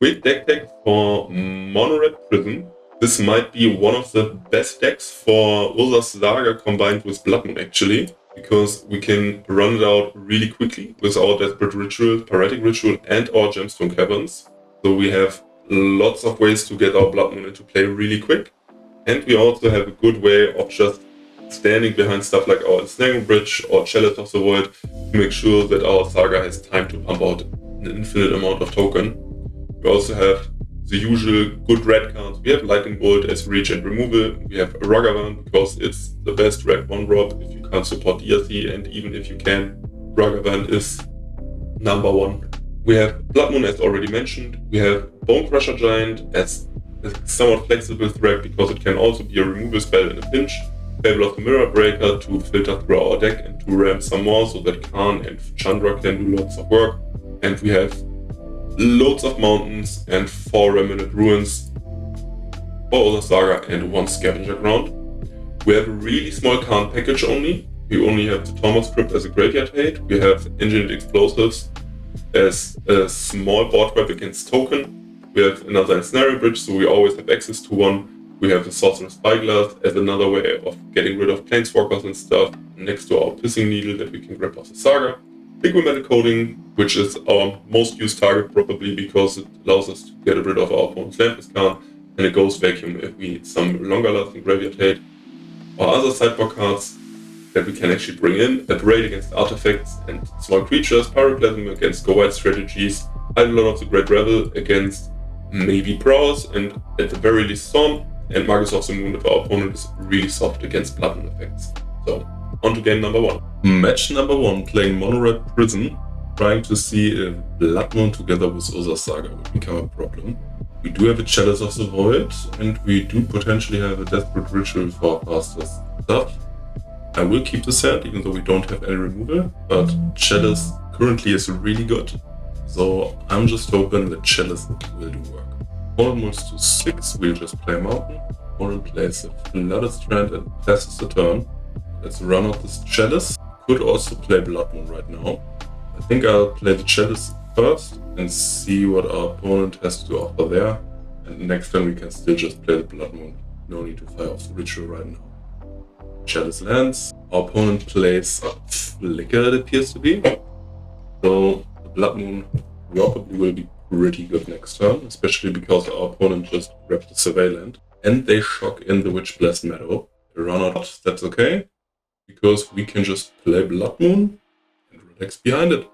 With Decktech for Mono Prison, this might be one of the best decks for Urzas Saga combined with Blood Moon actually, because we can run it out really quickly with our Desperate Ritual, Paratic Ritual, and our Gemstone Caverns. So we have lots of ways to get our Blood Moon into play really quick, and we also have a good way of just standing behind stuff like our Ensnaring Bridge or Chalice of the Void to make sure that our Saga has time to pump out an infinite amount of token. We also have the usual good red cards. We have Lightning Bolt as reach and removal. We have Ragavan because it's the best red 1-drop if you can't support DRC, and even if you can, Ragavan is number one. We have Blood Moon as already mentioned. We have Bone Crusher Giant as a somewhat flexible threat because it can also be a removal spell in a pinch. Fable of the Mirror Breaker to filter through our deck and to ram some more so that Khan and Chandra can do lots of work. And we have loads of mountains and 4 Remnant Ruins for Urzas Saga and 1 Scavenger Ground. We have a really small Khan package only. We only have the Thomas Crypt as a graveyard hate. We have Engineered Explosives as a small board wipe against token. We have another Ensnaring Bridge, so we always have access to one. We have the Sorcerer's Spyglass as another way of getting rid of Planeswalkers and stuff next to our Pissing Needle that we can grab off the Saga. Liquid Metal Coating, which is our most used target probably because it allows us to get rid of our opponent's Landless Khan, and a Ghost Vacuum if we need some longer lasting graveyard hate. Our other sideboard cards that we can actually bring in: Apparate against artifacts and small creatures, Pyroclasm against go-wide strategies, Hide a lot of the Great Rebel against maybe Prowess, and at the very least Storm, and Magus of the Moon if our opponent is really soft against Blood Moon effects. So, on to game number 1. Match number 1, playing Mono Red Prison, trying to see if Blood Moon together with Urzas Saga would become a problem. We do have a Chalice of the Void, and we do potentially have a Desperate Ritual for faster stuff. I will keep this hand, even though we don't have any removal, but Chalice currently is really good, so I'm just hoping that Chalice will do work. Opponent moves to 6, we'll just play Mountain. Opponent plays a Flooded Strand and passes the turn. Let's run out this Chalice. Could also play Blood Moon right now. I think I'll play the Chalice first and see what our opponent has to offer there. And next time we can still just play the Blood Moon. No need to fire off the Ritual right now. Chalice lands. Our opponent plays Flicker, it appears to be. So the Blood Moon probably will be pretty good next turn, especially because our opponent just grabbed the Surveillant. And they shock in the Witch-Blessed Meadow. They run out, that's okay, because we can just play Blood Moon and relax behind it.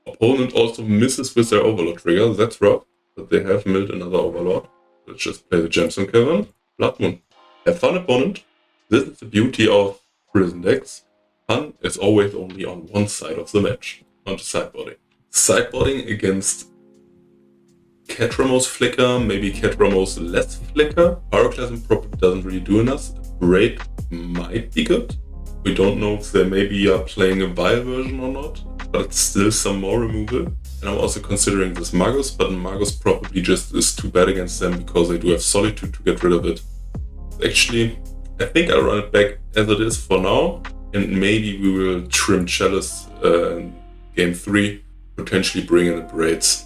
Opponent also misses with their Overlord trigger, that's rough, but they have milled another Overlord. Let's just play the Gemstone Cavern, Blood Moon. Have fun, opponent. This is the beauty of prison decks. Fun is always only on one side of the match, on the sideboarding. Sideboarding against Catramose Flicker, maybe Catramose less Flicker. Pyroclasm probably doesn't really do enough. Braid might be good. We don't know if they maybe are playing a Vile version or not, but it's still some more removal. And I'm also considering this Magus, but Magus probably just is too bad against them because they do have Solitude to get rid of it. Actually, I think I'll run it back as it is for now, and maybe we will trim Chalice in game 3, potentially bring in the Braids.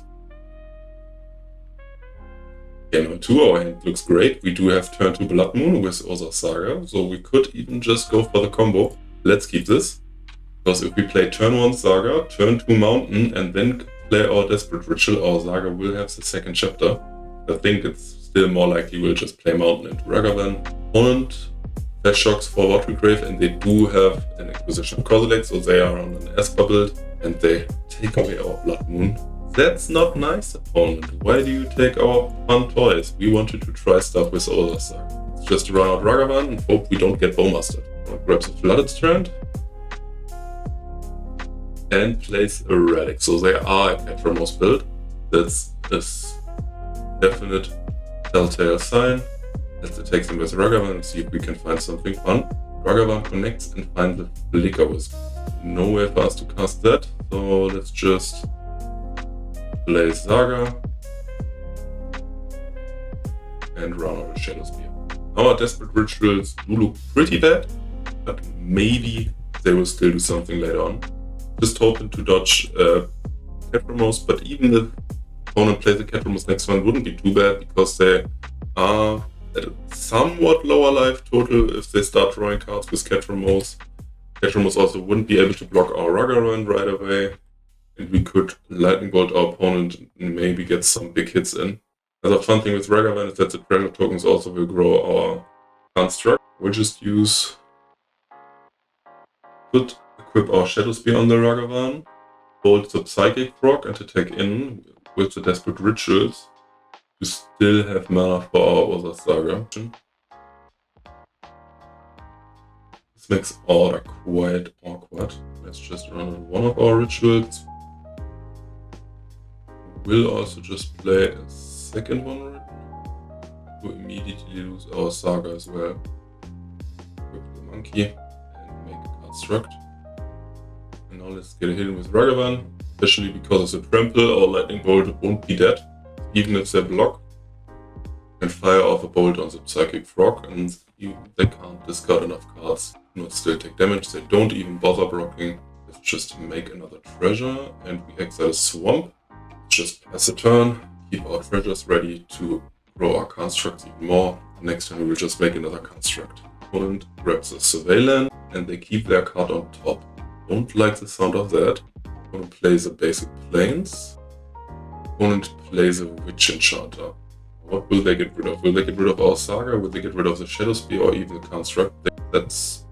Game number 2, our hand looks great. We do have turn 2 Blood Moon with Urzas Saga, so we could even just go for the combo. Let's keep this, because if we play turn 1 Saga, turn 2 Mountain, and then play our Desperate Ritual, our Saga will have the second chapter. I think it's still more likely we'll just play Mountain into Ragavan. Opponent Flash Shocks for Watergrave, and they do have an Acquisition of Kozilek, so they are on an Esper build, and they take away our Blood Moon. That's not nice, opponent. Why do you take our fun toys? We wanted to try stuff with Urzas Saga. Let's just run out Ragavan and hope we don't get Bowmastered. Grabs a Flooded Strand and plays a Relic. So they are a Catramose build. That's a definite telltale sign. Let's attack them with Ragavan and see if we can find something fun. Ragavan connects and finds the Flicker Wisp. No way for us to cast that, so let's just play Saga and run out a Shadow Spear. Our Desperate Rituals do look pretty bad, but maybe they will still do something later on. Just hoping to dodge Catramose, but even if opponent plays the Catramos next turn wouldn't be too bad, because they are at a somewhat lower life total if they start drawing cards with Catramos. Catramos also wouldn't be able to block our Ragavan right away, and we could Lightning Bolt our opponent and maybe get some big hits in. Another fun thing with Ragavan is that the treasure tokens also will grow our construct. We'll just could equip our Shadow Spear on the Ragavan, bolt the Psychic Frog and attack in with the Desperate Rituals to still have mana for our Urzas Saga. This makes order quite awkward. Let's just run one of our rituals. We'll also just play a second one to immediately lose our Saga as well. Equip the monkey and make a construct. And now let's get a hit with Ragavan, especially because of the trample. Our Lightning Bolt won't be dead, even if they block. And fire off a bolt on the Psychic Frog, and they can't discard enough cards to not still take damage. They don't even bother blocking. Let's just make another treasure, and we exile a swamp. Just pass a turn, keep our treasures ready to grow our constructs even more. Next turn we will just make another construct. Opponent grabs a Surveillance, and they keep their card on top. Don't like the sound of that. Opponent plays a basic Plains. Opponent plays a Witch Enchanter. What will they get rid of? Will they get rid of our Saga? Will they get rid of the Shadow Spear or even the construct? That's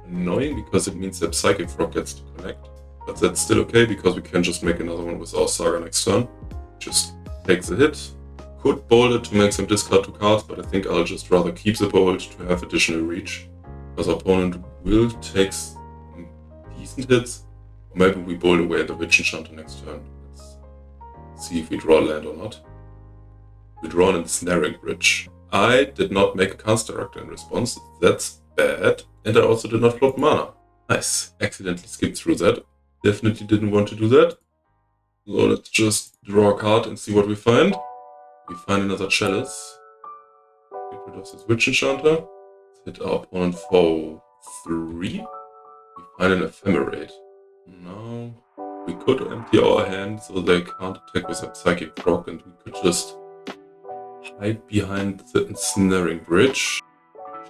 annoying because it means that Psychic Frog gets to connect. But that's still okay because we can just make another one with our Saga next turn. Just takes the hit. Could bolt it to make some discard 2 cards, but I think I'll just rather keep the bolt to have additional reach. Because our opponent will take some decent hits. Or maybe we bolt away the Witch Enchanter next turn. Let's see if we draw land or not. We draw an Ensnaring Bridge. I did not make a construct in response. That's bad. And I also did not flop mana. Nice. Accidentally skipped through that. Definitely didn't want to do that. So let's just draw a card and see what we find. We find another Chalice. Get rid of this Witch Enchanter. Let's hit our opponent for 3. We find an Ephemerate. Now we could empty our hand so they can't attack with a Psychic Frog, and we could just hide behind the Ensnaring Bridge.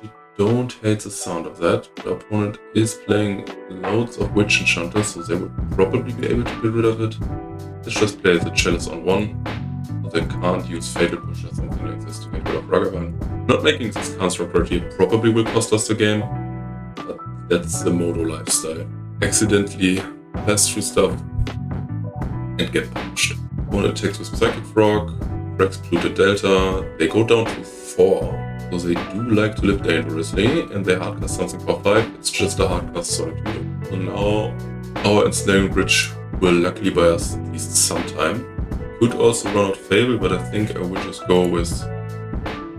We don't hate the sound of that. The opponent is playing loads of Witch Enchanters, so they would probably be able to get rid of it. Let's just play the Chalice on 1, so they can't use Fatal Push or something like this to get rid of Ragavan. Not making this construct right here probably will cost us the game, but that's the Modo lifestyle. Accidentally pass through stuff and get punched. Opponent attacks with Psychic Frog. Polluted Delta, they go down to 4, so they do like to live dangerously, and they hardcast something for 5, it's just a hardcast Solitude. So now our Ensnaring Bridge will luckily buy us at least some time. Could also run out Fable, but I think I will just go with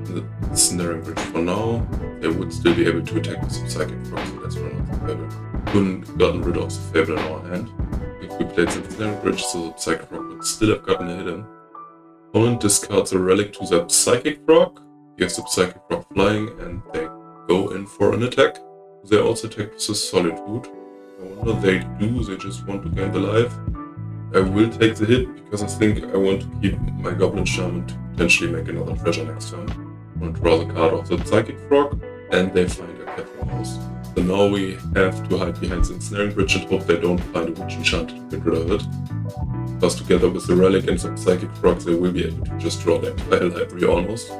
the Ensnaring Bridge for now. They would still be able to attack with some Psychic Frog, so let's run out the Fable. Couldn't gotten rid of the Fable in our hand. If we played the Ensnaring Bridge, so the Psychic Frog would still have gotten a hit in. Opponent discards a relic to the Psychic Frog, gives the Psychic Frog flying, and they go in for an attack. They also attack with the Solitude. I wonder they do, they just want to gain the life. I will take the hit because I think I want to keep my Goblin Shaman to potentially make another treasure next turn. I'm going to draw the card of the Psychic Frog, and they find a Catramos. So now we have to hide behind the Ensnaring Bridge and hope they don't find a Witch Enchanter to get rid of it. Because together with the Relic and some Psychic Frogs, they will be able to just draw the entire library almost. They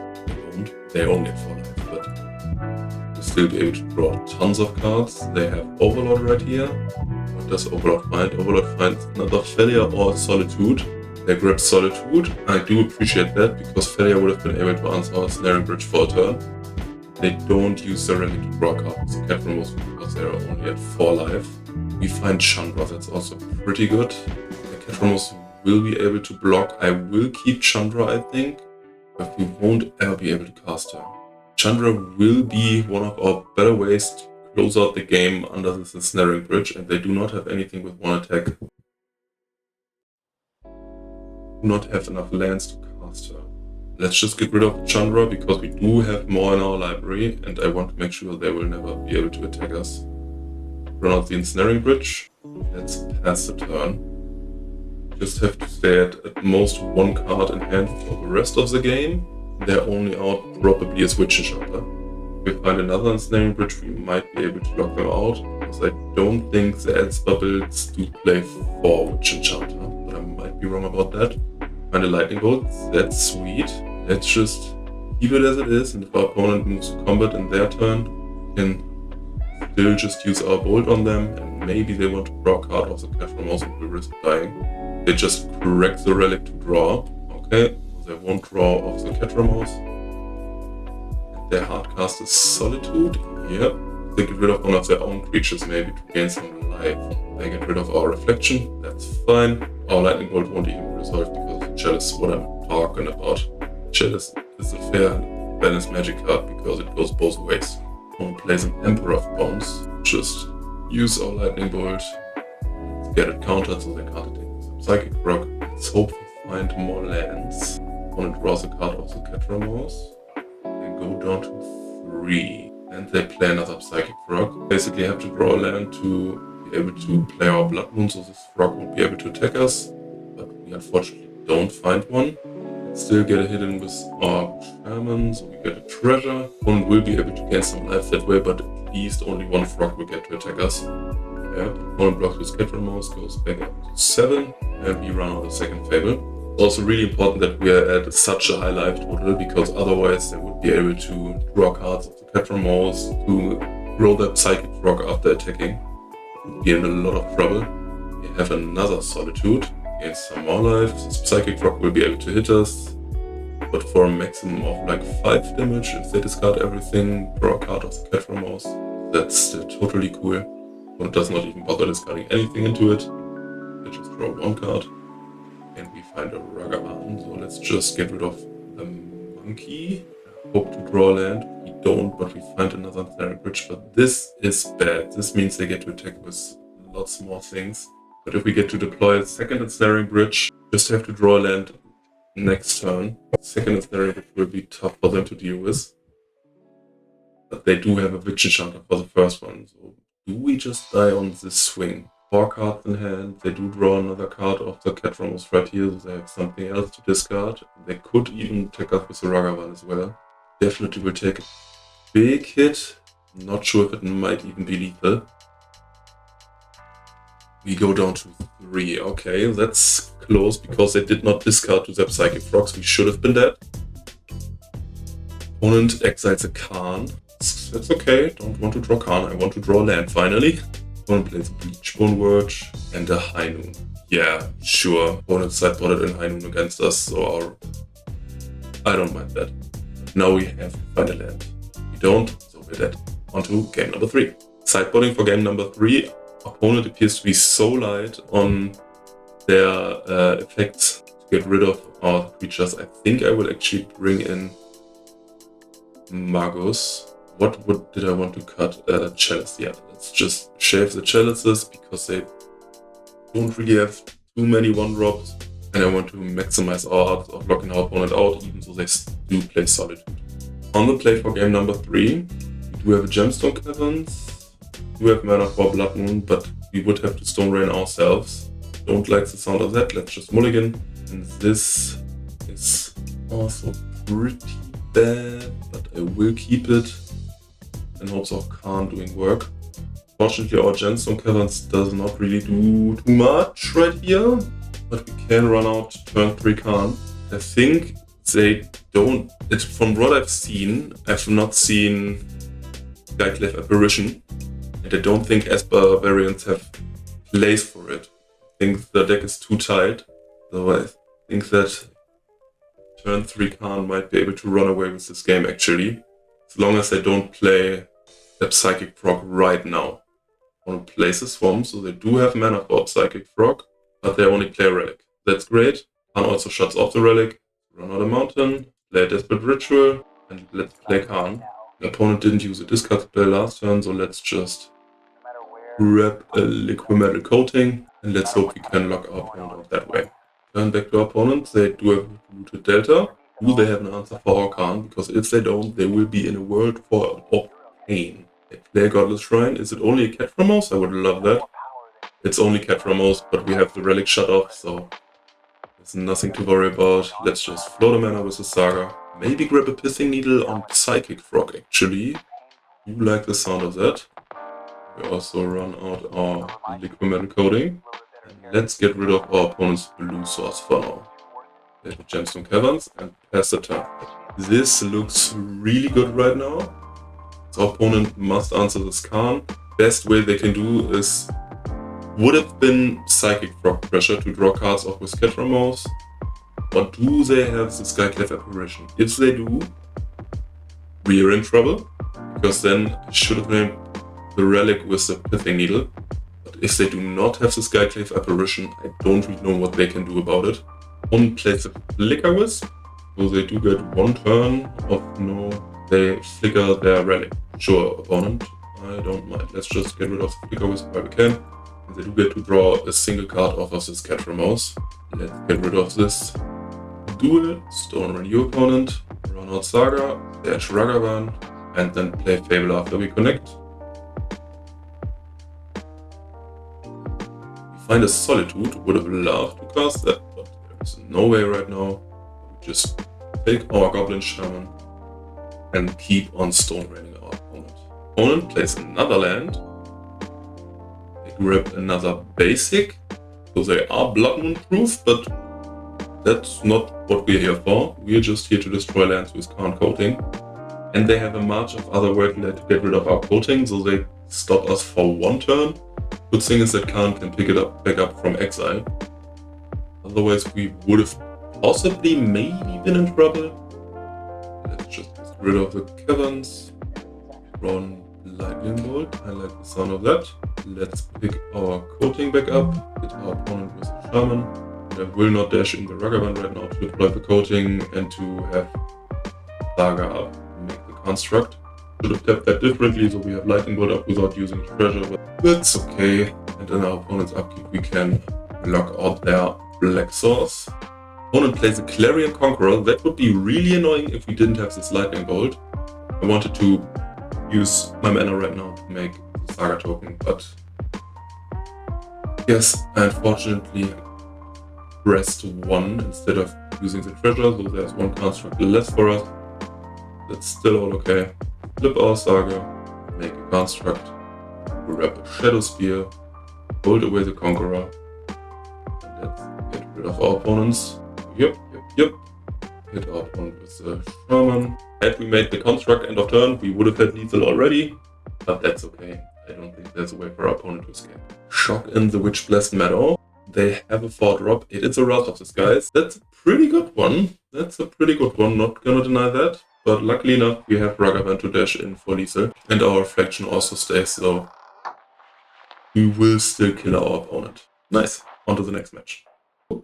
won't. They only have 4 life, but they'll still be able to draw tons of cards. They have Overlord right here. What does Overlord find? Overlord finds another Failure or Solitude. They grab Solitude. I do appreciate that, because Failure would have been able to answer our Snaring Bridge for a turn. They don't use the Relic to draw cards with Catramos because they are only at 4 life. We find Chandra, that's also pretty good. Catramos will be able to block. I will keep Chandra, I think, but we won't ever be able to cast her. Chandra will be one of our better ways to close out the game under this Ensnaring Bridge, and they do not have anything with 1 attack. Do not have enough lands to cast her. Let's just get rid of Chandra because we do have more in our library, and I want to make sure they will never be able to attack us. Run out the Ensnaring Bridge. Let's pass the turn. just have to stay at most one card in hand for the rest of the game. They're only out probably a Switch Enchanter. If we find another Ensnaring Bridge, we might be able to lock them out, because I don't think the Esper builds do play 4 Witch Enchanter, but I might be wrong about that. Find a Lightning Bolt, that's sweet. Let's just keep it as it is, and if our opponent moves to combat in their turn, we can still just use our Bolt on them, and maybe they want to draw a card off the Catchromouse and will risk dying. They just correct the Relic to draw. Okay, they won't draw off the Catchromouse. And their hard cast is Solitude. Yep. They get rid of one of their own creatures maybe to gain some life. They get rid of our Reflection, that's fine. Our Lightning Bolt won't even resolve because the Chalice is what I'm talking about. Chalice is a fair balanced magic card because it goes both ways. One plays an Emperor of Bones, just use our Lightning Bolt, get it countered so they can't attack some Psychic Rock. Let's hope we find more lands. Opponent draws a card off the Catchromouse. They go down to 3. And they play another Psychic Frog. Basically have to draw a land to be able to play our Blood Moon, so this frog won't be able to attack us. But we unfortunately don't find one. Still get a hit in with our Shaman, so we get a treasure. One will be able to gain some life that way, but at least only one frog will get to attack us. Yeah, one blocks with Catchromouse, goes back up to 7, and we run out the second Fable. It's also really important that we are at such a high life total, because otherwise they would be able to draw cards of the Catchromouse to roll that Psychic Frog after attacking. We'd be in a lot of trouble. We have another Solitude. Gain some more life. The Psychic Frog will be able to hit us, but for a maximum of like 5 damage if they discard everything, draw a card of the Catchromouse. That's still totally cool. One does not even bother discarding anything into it. They just draw 1 card. And we find a Ragavan, so let's just get rid of the monkey. Hope to draw land. We don't, but we find another Ensnaring Bridge, but this is bad. This means they get to attack with lots more things. But if we get to deploy a second Ensnaring Bridge, just have to draw a land next turn. Second Ensnaring Bridge will be tough for them to deal with. But they do have a Witch Enchanter for the first one, so do we just die on this swing? 4 cards in hand, they do draw another card of the Catchromouse right here, so they have something else to discard. They could even attack us with the Ragavan as well. Definitely will take a big hit. Not sure if it might even be lethal. We go down to 3. Okay, that's close because they did not discard to their Psychic Frogs. We should have been dead. Opponent exiles a Khan. That's okay, don't want to draw Khan, I want to draw land finally. Opponent plays a Bleachbone Wurge and a High Noon. Yeah, sure. Opponent sideboarded in High Noon against us, so I don't mind that. Now we have to find a land. We don't, so we're dead. On to game number 3. Sideboarding for game number 3. Opponent appears to be so light on their effects to get rid of our creatures. I think I will actually bring in Magus. What did I want to cut? Chalice. Yeah, let's just shave the chalices because they don't really have too many 1-drops. And I want to maximize our odds of locking our opponent out, even though they do play Solitude. On the play for game number 3, we do have a Gemstone Caverns. We do have mana for Blood Moon, but we would have to Stone Rain ourselves. Don't like the sound of that, let's just mulligan. And this is also pretty bad, but I will keep it in hopes of Khan doing work. Fortunately, our Gemstone Caverns does not really do too much right here, but we can run out turn 3 Khan. I think they don't, from what I've seen, I've not seen Skyclave Apparition, and I don't think Esper variants have place for it. I think the deck is too tight, so I think that turn 3 Khan might be able to run away with this game actually, as long as they don't play that Psychic Frog right now. I want to place a Swamp, so they do have mana for Psychic Frog, but they only play Relic. That's great. Khan also shuts off the Relic, run out a mountain, play a Desperate Ritual, and let's play Khan. The opponent didn't use a discard spell last turn, so let's just grab a Liquid Metal Coating, and let's hope we can lock our opponent out that way. Turn back to our opponent, they do have Rooted Delta. Do they have an answer for our Khan? Because if they don't, they will be in a world of pain. They play Godless Shrine. Is it only a Catchromouse? I would love that. It's only Catchromouse, but we have the Relic shut off, so There's nothing to worry about. Let's just float a mana with the Saga. Maybe grab a Pithing Needle on Psychic Frog, actually. You like the sound of that. We also run out our Liquid Metal Coating. And let's get rid of our opponent's blue source for now. Play the Gemstone Caverns and pass the turn. This looks really good right now. So our opponent must answer this Khan. Best way they can do is would have been Psychic Frog Pressure to draw cards off with Catramose. Or do they have the Skyclave Apparition? If they do, we are in trouble. Because then I should have named the Relic with the Pithing Needle. But if they do not have the Skyclave Apparition, I don't really know what they can do about it. One plays a Flicker Wisp, so they do get one turn of no, they flicker their Relic. Sure, opponent, I don't mind. Let's just get rid of the Flicker Wisp while we can. And they do get to draw a single card off of this Catramose. Let's get rid of this duel, Stone Run your opponent, run out Saga, dash Ragavan, and then play Fable after we connect. We find a Solitude, would have loved to cast that, but there's no way right now. We just take our Goblin Shaman and keep on Stone Raining our opponent. Opponent plays another land. They grab another basic, so they are Blood Moon proof, but that's not what we're here for. We're just here to destroy lands with Khan Coating. And they have a march of other workload to get rid of our coating, so they stop us for one turn. Good thing is that Khan can pick it up back up from exile. Otherwise we would have possibly maybe been in trouble. Let's just get rid of the caverns. Run Lightning Bolt. I like the sound of that. Let's pick our coating back up. Hit our opponent with a Shaman. I will not dash in the Ragavan right now to deploy the coating and to have Saga up. Make the construct. Should have tapped that differently, so we have Lightning Bolt up without using treasure, but that's okay. And in our opponent's upkeep we can block out their black source. Opponent plays a Clarion Conqueror. That would be really annoying if we didn't have this Lightning Bolt. I wanted to use my mana right now to make the Saga token, but yes, I unfortunately pressed 1 instead of using the treasure, so there's one construct less for us. That's still all okay. Flip our Saga, make a construct, grab a Shadow Spear, hold away the Conqueror, and let's get rid of our opponents. Yep. Hit our opponent with the Shaman. Had we made the construct end of turn, we would have had lethal already, but that's okay. I don't think there's a way for our opponent to escape. Shock in the Witch Blessed Meadow. They have a 4-drop. It is a Wrath of the Skies. That's a pretty good one. Not gonna deny that. But luckily enough, we have Ragavan to dash in for lethal. And our reflection also stays, so we will still kill our opponent. Nice. On to the next match.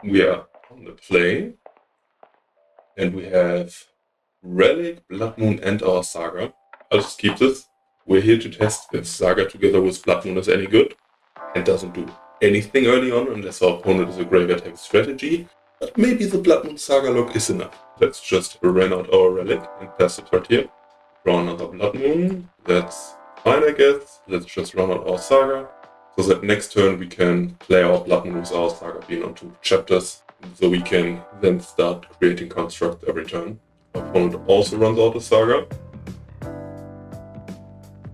We are on the play. And we have Relic, Blood Moon, and our Saga. I'll just keep this. We're here to test if Saga together with Blood Moon is any good. And doesn't do anything early on unless our opponent is a graveyard heavy strategy. But maybe the Blood Moon Saga look is enough. Let's just run out our Relic and pass the turn here. Draw another Blood Moon. That's fine, I guess. Let's just run out our Saga. So that next turn we can play our Blood Moon with our Saga being on 2 chapters. So we can then start creating constructs every turn. Our opponent also runs out the Saga.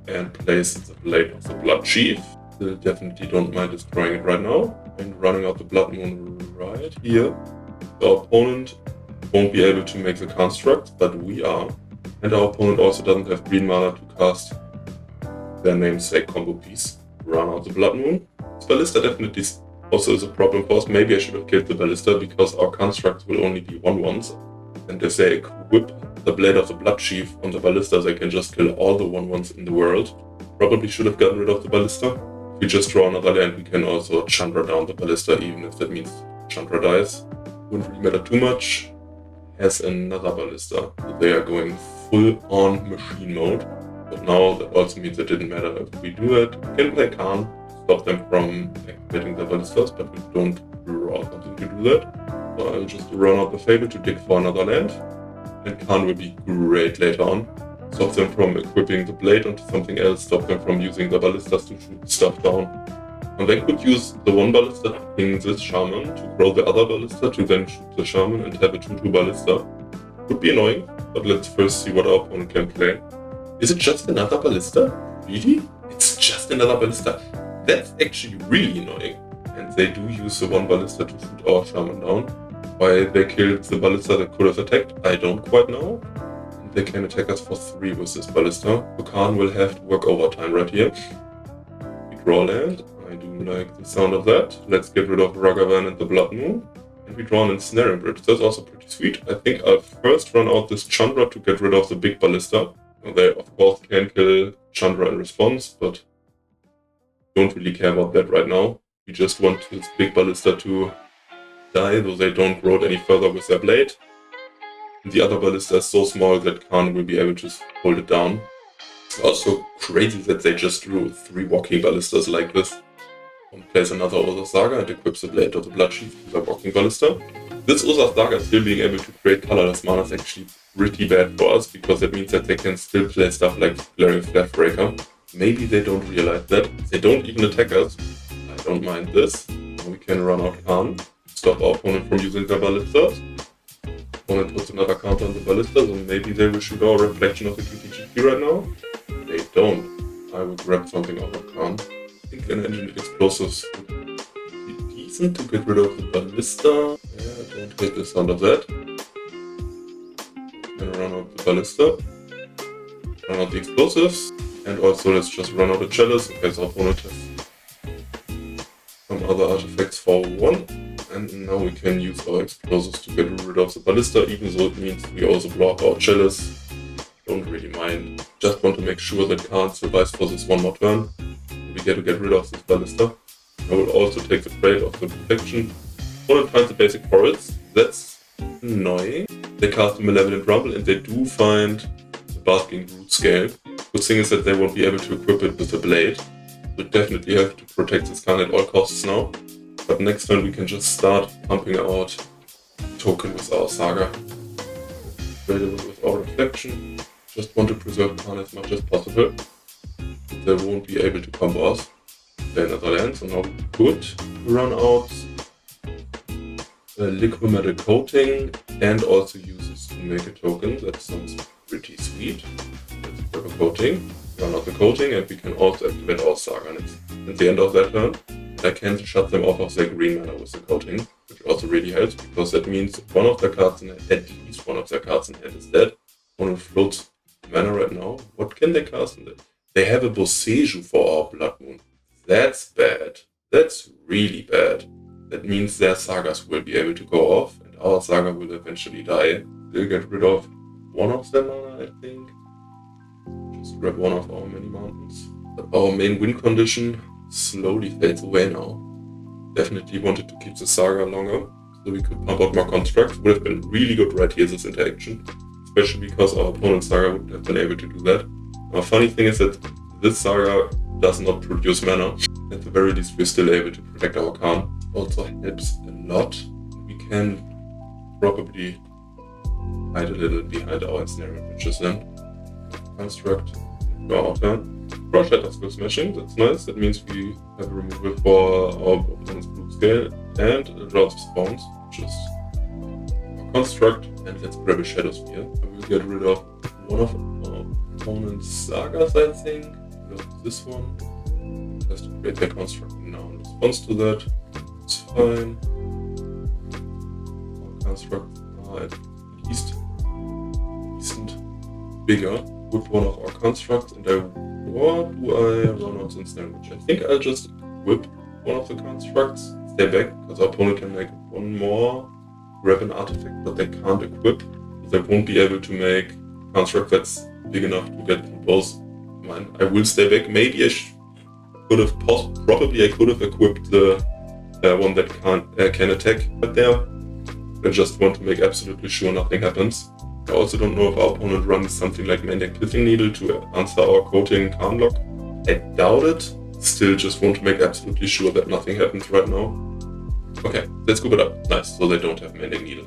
And plays the Blade of the Blood Chief. Still definitely don't mind destroying it right now. And running out the Blood Moon right here. Our opponent won't be able to make the construct, but we are. And our opponent also doesn't have green mana to cast their namesake combo piece. Run out the Blood Moon. This Ballista definitely also is a problem for us. Maybe I should have killed the Ballista because our constructs will only be 1/1s. And if they equip the Blade of the Blood Chief on the Ballista, they can just kill all the 1/1s in the world. Probably should have gotten rid of the Ballista. If we just draw another land, we can also Chandra down the Ballista, even if that means Chandra dies. Wouldn't really matter too much. Has another Ballista. So they are going full on machine mode. But now that also means it didn't matter if we do that. We can play Khan, stop them from activating the Ballistas, but we don't draw something to do that. So I'll just run out the Fable to dig for another land. And Khan will be great later on. Stop them from equipping the blade onto something else, stop them from using the Ballistas to shoot stuff down. And they could use the one ballista to ping this shaman, to grow the other ballista, to then shoot the shaman and have a 2-2 ballista. Could be annoying, but let's first see what our opponent can play. Is it just another ballista? Really? It's just another ballista. That's actually really annoying. And they do use the one ballista to shoot our shaman down. Why they killed the ballista that could have attacked, I don't quite know. They can attack us for 3 with this ballista. So Khan will have to work overtime right here. We draw land. I do like the sound of that. Let's get rid of Ragavan and the Blood Moon. And we draw an Ensnaring Bridge. That's also pretty sweet. I think I'll first run out this Chandra to get rid of the big ballista. They of course can kill Chandra in response, but don't really care about that right now. We just want this big ballista to die, though they don't grow it any further with their blade. The other ballista is so small that Khan will be able to hold it down. It's also crazy that they just drew 3 walking ballistas like this. One plays another Urzas Saga and equips the blade of the Blood Chief with a walking ballista. This Urzas Saga still being able to create colorless mana is actually pretty bad for us, because that means that they can still play stuff like Glaring Flashbreaker. Maybe they don't realize that. They don't even attack us. I don't mind this. We can run out Khan, stop our opponent from using their ballistas. Opponent puts another counter on the ballista, so maybe they will shoot our Reflection of the QTGP right now. They don't. I will grab something out of Khan. I think an Engineered Explosives would be decent to get rid of the ballista. Yeah, don't hate the sound of that. Then run out the ballista. Run out the explosives. And also let's just run out a chalice in case our opponent has some other artifacts for 1. And now we can use our explosives to get rid of the ballista, even though it means we also blow up our chalice. Don't really mind. Just want to make sure that Khan survives for this one more turn. We get to get rid of this ballista. I will also take the trade of the protection. Opponent finds the basic forests. That's annoying. They cast a Malevolent Rumble and they do find the Basking Broodscale. Good thing is that they won't be able to equip it with the blade. We definitely have to protect this Khan at all costs now. But next turn we can just start pumping out token with our Saga. Available with our Reflection. Just want to preserve Khan as much as possible. They won't be able to combo us. Play another land, so now we could run out Liquid Metal Coating and also use this to make a token. That sounds pretty sweet. Let's grab a coating, run out the coating, and we can also activate our Saga next. At the end of that turn, I can shut them off of their green mana with the coating, which also really helps, because that means one of their cards in hand, at least one of their cards in hand is dead. One floats mana right now. What can they cast in that? They have a Boseiju for our Blood Moon. That's bad. That's really bad. That means their Sagas will be able to go off, and our Saga will eventually die. They'll get rid of one of their mana, I think. Just grab one of our many mountains. But our main win condition slowly fades away now. Definitely wanted to keep the Saga longer, so we could pump out more constructs. Would have been really good right here, this interaction. Especially because our opponent's Saga wouldn't have been able to do that. Now, funny thing is that this Saga does not produce mana. At the very least, we're still able to protect our Khan. Also helps a lot. We can probably hide a little behind our Ensnaring Bridges then. Construct, go our turn. Draw Shatter Skull Smashing, that's nice. That means we have a removal for our opponent's Broodscale and a Drought of Spawns, which is our construct. And let's grab a Shadow Sphere. I will get rid of one of our opponent's Sagas, I think. This one. It has to create their construct now in response to that. It's fine. Our constructs are at least decent bigger. With one of our constructs, and what do I run out since then? Which I think I'll just equip one of the constructs, stay back, because our opponent can make one more, grab an artifact, but they can't equip. They won't be able to make a construct that's big enough to get through both. I will stay back. Maybe I could have probably I could have equipped the one that can attack right there. I just want to make absolutely sure nothing happens. I also don't know if our opponent runs something like Mandate Pithing Needle to answer our coating Khan lock. I doubt it. Still just want to make absolutely sure that nothing happens right now. Okay, let's scoop it up. Nice, so they don't have Mandate Needle.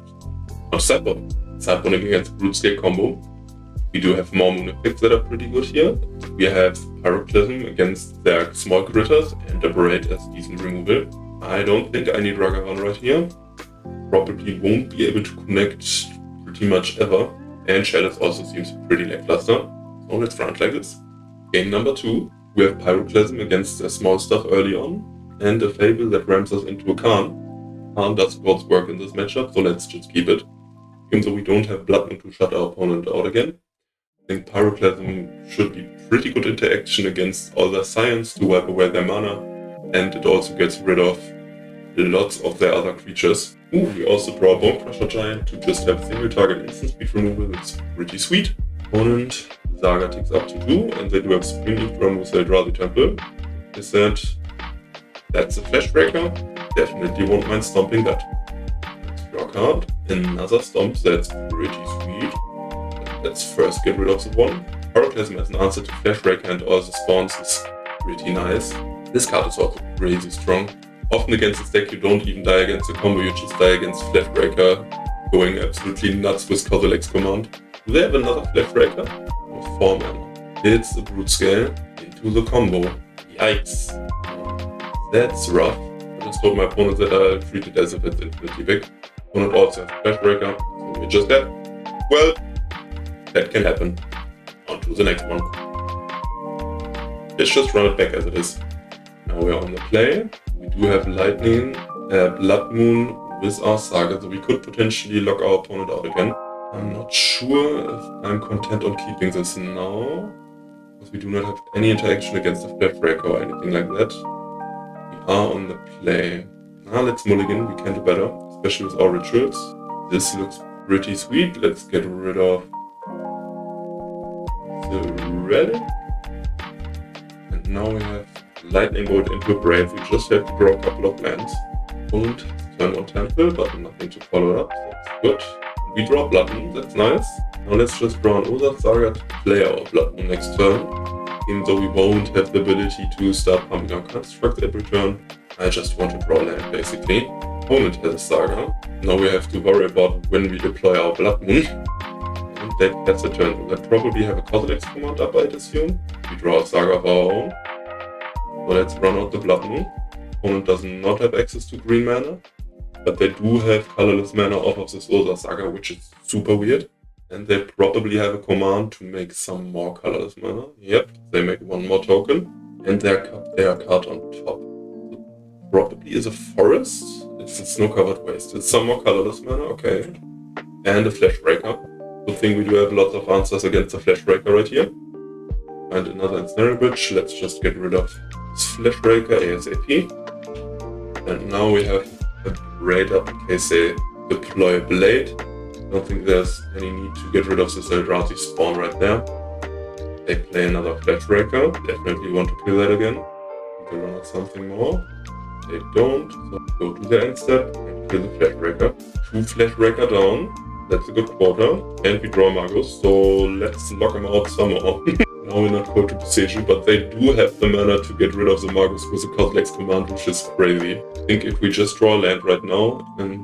Now sideboarding. Sideboarding against Broodscale combo. We do have more moon effects that are pretty good here. We have Pyroclasm against their small critters and Aberrate as decent removal. I don't think I need Ragavan right here. Probably won't be able to connect pretty much ever. And Chalice also seems pretty lackluster. So let's run it like this. Game number 2. We have Pyroclasm against their small stuff early on. And a Fable that ramps us into a Khan. Khan does God's work in this matchup, so let's just keep it. Even though we don't have Blood Moon to shut our opponent out again. I think Pyroclasm should be pretty good interaction against all their science to wipe away their mana, and it also gets rid of lots of their other creatures. We also draw a Bone Crusher Giant to just have single target instant speed removal. It's pretty sweet. Opponent Saga takes up to 2, and they do have Spring Drum with Eldrazi Temple. Is that's a Flash Breaker? Definitely won't mind stomping that. Let's draw a card. Another stomp, that's pretty sweet. Let's first get rid of the one. Pyroclasm as an answer to Flash Breaker and all the spawns is pretty nice. This card is also crazy strong. Often against this deck you don't even die against the combo, you just die against Flash Breaker, going absolutely nuts with Kozilek's command. Do they have another Flash Breaker? With 4 mana. It's a Broodscale into the combo. Yikes. That's rough. I just told my opponent that I'll treat it as if it's infinitely big. Opponent also has Flash Breaker, so we just dead. Well, that can happen. On to the next one. Let's just run it back as it is. Now we're on the play. We do have Lightning, Blood Moon with our Saga, so we could potentially lock our opponent out again. I'm not sure if I'm content on keeping this now, because we do not have any interaction against the Flash Breaker or anything like that. We are on the play. Now let's mulligan, we can do better, especially with our rituals. This looks pretty sweet. Let's get rid of the relic. And now we have Lightning Bolt into a Brave. We just have to draw a couple of lands. And turn 1 Temple, but nothing to follow it up. That's good. We draw Blood Moon, that's nice. Now let's just draw an Urzas Saga to play our Blood Moon next turn. Even though we won't have the ability to start pumping our construct every turn. I just want to draw land basically. Opponent has a Saga. Now we have to worry about when we deploy our Blood Moon. And that's a turn. We'll probably have a Kozilek's command up, I'd assume. We draw a Saga of our own. So let's run out the Blood Moon. Opponent does not have access to green mana, but they do have colorless mana off of this Urzas Saga, which is super weird. And they probably have a command to make some more colorless mana. Yep, they make one more token, and their card on top. So probably is a forest. It's a snow-covered waste. It's some more colorless mana, okay. And a Flash Breaker. Good thing we do have lots of answers against the Flash Breaker right here. And another Ensnaring Bridge. Let's just get rid of this Flash Breaker ASAP. And now we have a Braid up in case they deploy a Blade. I don't think there's any need to get rid of this Eldrazi spawn right there. They play another Flash Breaker. Definitely want to kill that again. They run out something more. They don't. So go to the end step and kill the Flash Breaker. 2 Flash Breaker down. That's a good quarter. And we draw Magus, so let's lock him out somehow. Now we're not called to decision, but they do have the mana to get rid of the Magus with a Kozilek's command, which is crazy. I think if we just draw land right now and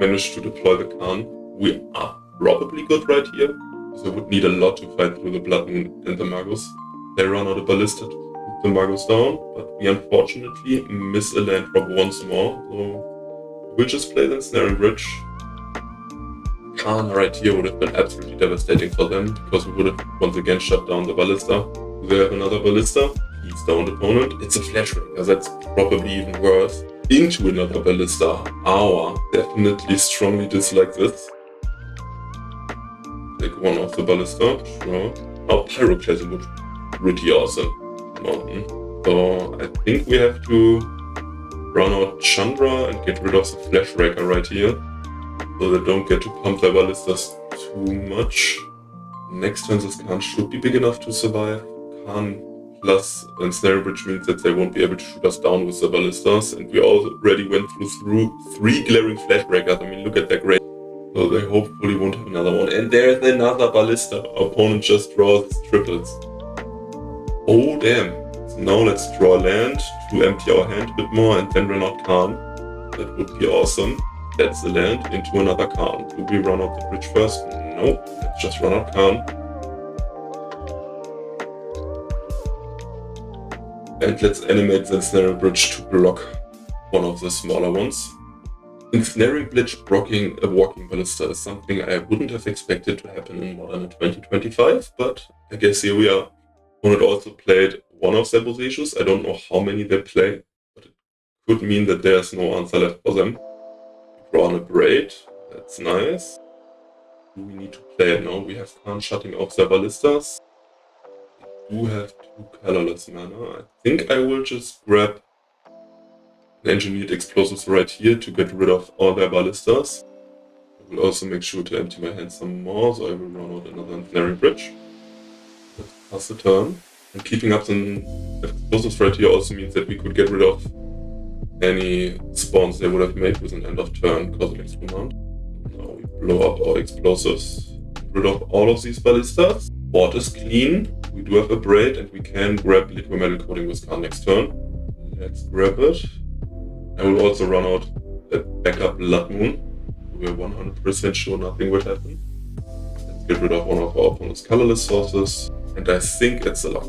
manage to deploy the Khan, we are probably good right here. So we would need a lot to fight through the Blood Moon and the Magus. They run out a Ballista to put the Magus down, but we unfortunately miss a land drop once more. So we'll just play the Ensnaring Bridge. Khan right here would have been absolutely devastating for them, because we would have once again shut down the Ballista. Do they have another Ballista? He's down opponent. It's a Flash Breaker, that's probably even worse. Into another Ballista. Ow. Definitely strongly dislike this. Take one off the Ballista, sure. Now Pyroclasm would be pretty awesome. Mountain. So I think we have to run out Chandra and get rid of the Flash Breaker right here, so they don't get to pump their Ballistas too much. Next turn this Khan should be big enough to survive. Khan plus Ensnaring Bridge means that they won't be able to shoot us down with the Ballistas, and we already went through 3 glaring Flash Breakers. I mean, look at that grade. So they hopefully won't have another one. And there's another Ballista. Our opponent just draws triples. Oh damn. So now let's draw land to empty our hand a bit more and then run out Khan. That would be awesome. That's the land into another Khan. Do we run out the bridge first? No. Let's just run out Khan. And let's animate the Ensnaring Bridge to block one of the smaller ones. Ensnaring Bridge blocking a Walking Ballista is something I wouldn't have expected to happen in Modern in 2025, but I guess here we are. Opponent also played one of their Boseijus. I don't know how many they play, but it could mean that there's no answer left for them. Draw on a Braid, that's nice. Do we need to play it now? We have Khan shutting off their Ballistas. We do have 2 colorless mana. I think I will just grab an Engineered Explosives right here to get rid of all their Ballistas. I will also make sure to empty my hand some more, so I will run out another Ensnaring Bridge. Let's pass the turn. And keeping up the Explosives right here also means that we could get rid of any spawns they would have made with an end of turn Cosmic Command. Now we blow up our Explosives. Get rid of all of these Ballistas. Board is clean. We do have a Braid and we can grab Liquid Metal Coating with Khan next turn. Let's grab it. I will also run out a backup Blood Moon. We're 100% sure nothing will happen. Let's get rid of one of our opponent's colorless sources. And I think it's a lock.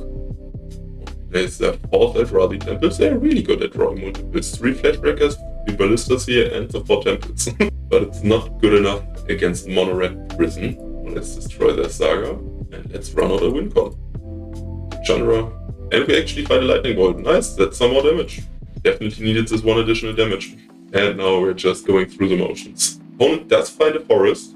There's their 4th Eldrazi Temples. They're really good at drawing multiples. 3 Flashbreakers, 3 Ballistas here, and the 4 Temples. But it's not good enough against Mono Red Prison. Let's destroy their Saga. And let's run out a win con. Chandra. And we actually find a Lightning Bolt. Nice, that's some more damage. Definitely needed this 1 additional damage. And now we're just going through the motions. Opponent does find a forest,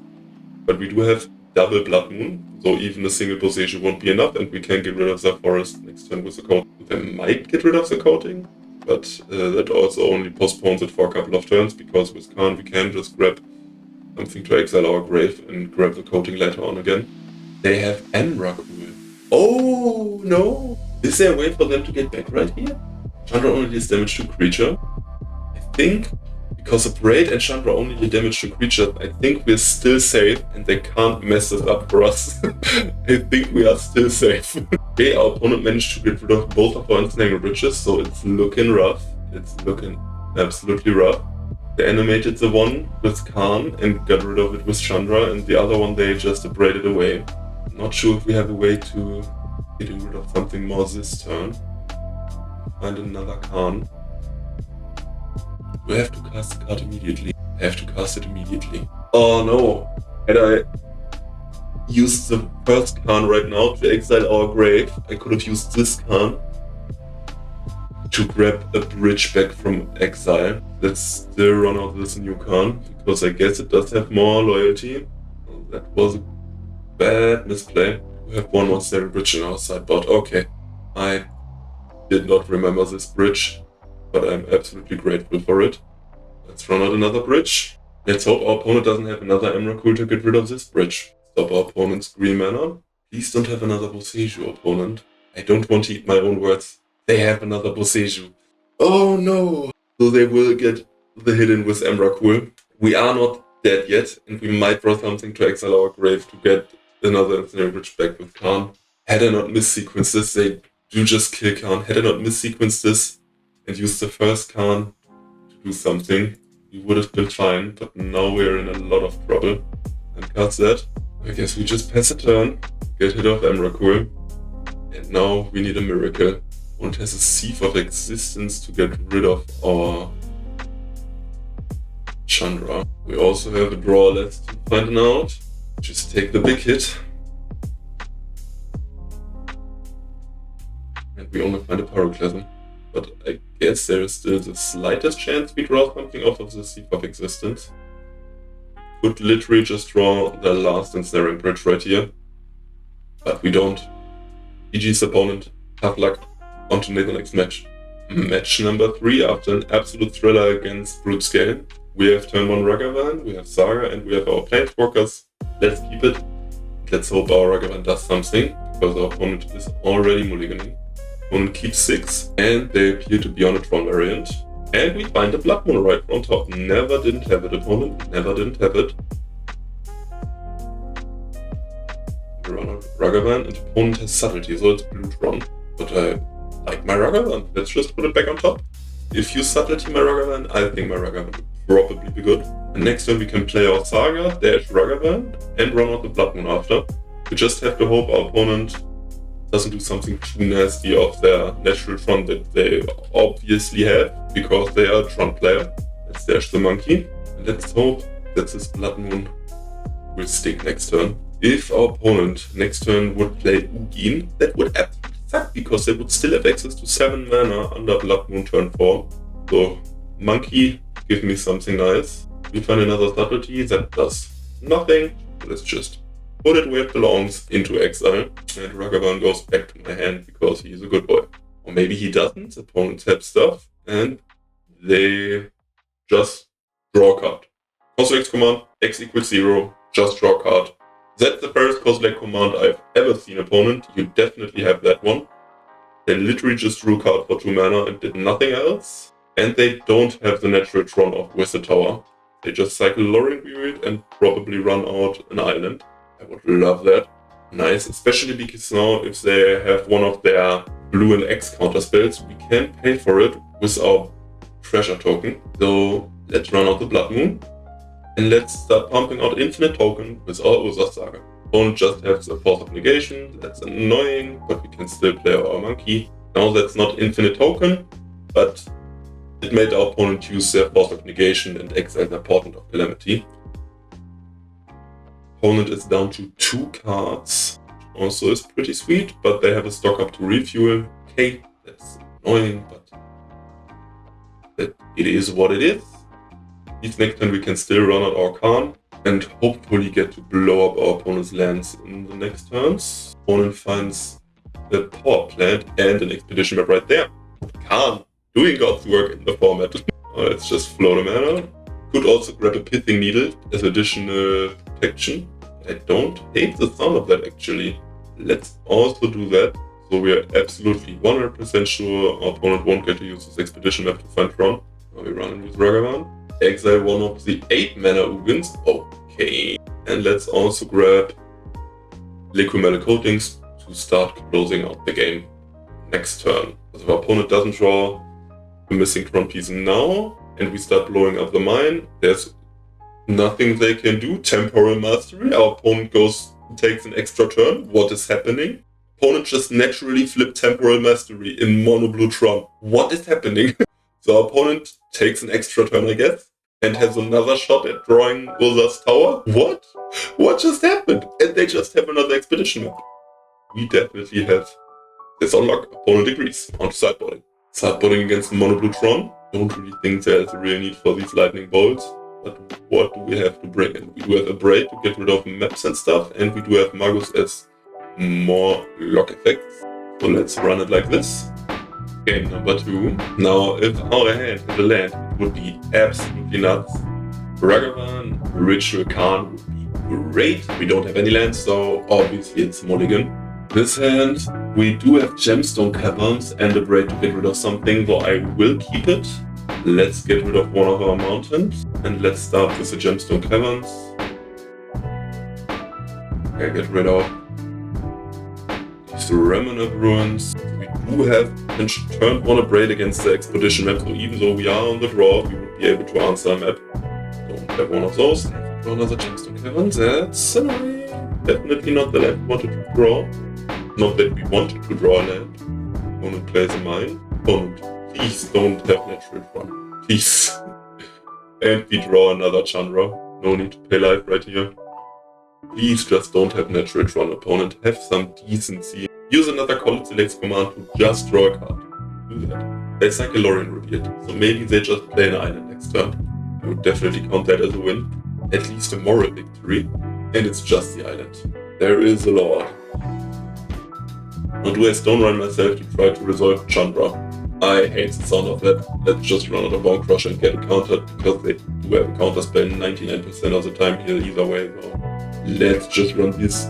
but we do have double Blood Moon, so even a single Boseiju won't be enough, and we can get rid of the forest next turn with the coating. They might get rid of the coating, but that also only postpones it for a couple of turns, because with Khan we can just grab something to exile our grave and grab the coating later on again. They have Emrakul. Oh no! Is there a way for them to get back right here? Chandra only deals damage to creature. I think because of Braid and Chandra only deal damage to creature, I think we're still safe and they can't mess this up for us. I think we are still safe. Okay, our opponent managed to get rid of both of our Ensnaring Bridges, so it's looking rough. It's looking absolutely rough. They animated the one with Khan and got rid of it with Chandra, and the other one they just braided away. Not sure if we have a way to get rid of something more this turn. Find another Khan. Do I have to cast the card immediately? I have to cast it immediately. Oh no! Had I used the first Khan right now to exile our grave, I could have used this Khan to grab a bridge back from exile. Let's still run out this new Khan, because I guess it does have more loyalty. Oh, that was a bad misplay. We have one more Ensnaring Bridge in our sideboard. Okay. I did not remember this bridge, but I'm absolutely grateful for it. Let's run out another bridge. Let's hope our opponent doesn't have another Emrakul to get rid of this bridge. Stop our opponent's green mana. Please don't have another Boseiju, opponent. I don't want to eat my own words. They have another Boseiju. Oh no! So they will get the hit-in with Emrakul. We are not dead yet, and we might draw something to exile our grave to get another Ensnaring Bridge back with Khan. Had I not missequenced this, they do just kill Khan. Had I not missequenced this and used the first Khan to do something, we would have been fine, but now we're in a lot of trouble. And cuts that. I guess we just pass a turn, get rid of Emrakul, and now we need a miracle. One has a Sieve of Existence to get rid of our Chandra. We also have a draw left to find out. Just take the big hit. And we only find a Pyroclasm. But I guess there is still the slightest chance we draw something off of the Sieve of Existence. Could literally just draw the last Ensnaring Bridge right here. But we don't. GG's opponent. Tough luck. On to the next match. Match number 3 after an absolute thriller against Broodscale. We have turn 1 Ragavan, we have Saga, and we have our Planeswalkers. Let's keep it. Let's hope our Ragavan does something, because our opponent is already mulliganing. Opponent keeps 6, and they appear to be on a Tron variant. And we find a Blood Moon right on top. Never didn't have it, opponent. Never didn't have it. We run out Ragavan, and opponent has Subtlety, so it's blue Tron. But I like my Ragavan. Let's just put it back on top. If you Subtlety my Ragavan, I think my Ragavan would probably be good. And next turn we can play our Saga, dash Ragavan, and run out the Blood Moon after. We just have to hope our opponent doesn't do something too nasty off their natural Tron that they obviously have, because they are a Tron player. Let's dash the monkey. And let's hope that this Blood Moon will stick next turn. If our opponent next turn would play Ugin, that would absolutely suck, because they would still have access to 7 mana under Blood Moon turn 4. So, monkey, give me something nice. We find another subtlety that does nothing. Let's just put it where it belongs, into exile. And Ragavan goes back to my hand because he's a good boy. Or maybe he doesn't. Opponents have stuff and they just draw a card. Kozilek's command, X equals 0, just draw a card. That's the first Kozilek command I've ever seen opponent. You definitely have that one. They literally just drew a card for 2 mana and did nothing else. And they don't have the natural Tron off with the tower. They just cycle Lorien Weird and probably run out an island. I would love that. Nice, especially because now if they have one of their blue and X counter spells, we can pay for it with our treasure token. So let's run out the Blood Moon. And let's start pumping out infinite token with our Urzas Saga. Opponent just has a Force of Negation, that's annoying, but we can still play our monkey. Now that's not infinite token, but it made our opponent use their Force of Negation and exile their Portent of Calamity. Opponent is down to 2 cards, also is pretty sweet, but they have a stock up to refuel. Okay, that's annoying, but it is what it is. This next turn we can still run out our Khan and hopefully get to blow up our opponent's lands in the next turns. Opponent finds the power plant and an expedition map right there. Khan doing God's work in the format. Let's just float a mana. Could also grab a Pithing Needle as additional protection. I don't hate the sound of that actually. Let's also do that. So we are absolutely 100% sure our opponent won't get to use this expedition map to find Tron. Now we run in with Ragavan. Exile one of the 8 mana Ugins. Okay. And let's also grab Liquid Metal Coatings to start closing out the game next turn. Because if our opponent doesn't draw the missing Tron piece now, and we start blowing up the mine, there's nothing they can do. Temporal Mastery. Our opponent takes an extra turn. What is happening? Opponent just naturally flipped Temporal Mastery in Mono Blue Tron. What is happening? So our opponent takes an extra turn, I guess, and has another shot at drawing Urzas Tower. What? What just happened? And they just have another expedition map. We definitely have this on lock. Opponent agrees. On to sideboarding. Sideboarding against Mono Blue Tron. Don't really think there's a real need for these lightning bolts. But what do we have to bring in? We do have a Braid to get rid of maps and stuff, and we do have Magus as more lock effects. So let's run it like this. Game number 2. Now, if our hand has a land, it would be absolutely nuts. Ragavan, Ritual Khan would be great. We don't have any lands, so obviously it's Mulligan. This hand, we do have Gemstone Caverns and a Braid to get rid of something, so I will keep it. Let's get rid of one of our mountains, and let's start with the Gemstone Caverns. Okay, get rid of these Remnant Ruins. We do have turn 1 a Braid against the Expedition map, so even though we are on the draw, we would be able to answer a map. Don't have one of those. Draw another Gemstone Caverns. That's annoying. Definitely not the land we wanted to draw. Not that we wanted to draw a land. Opponent plays a mine. Opponent, please don't have natural Tron. Please. And we draw another Chandra. No need to pay life right here. Please just don't have natural Tron. Opponent, have some decency. Use another Kozilek's command to just draw a card. Do that. They cycle Lorien Revealed, so maybe they just play an island next turn. I would definitely count that as a win. At least a moral victory. And it's just the island. There is a lord. Now do I stone run myself to try to resolve Chandra? I hate the sound of that. Let's just run out of Bone Crusher and get it countered, because they do have a counter spell 99% of the time here either way. So let's just run this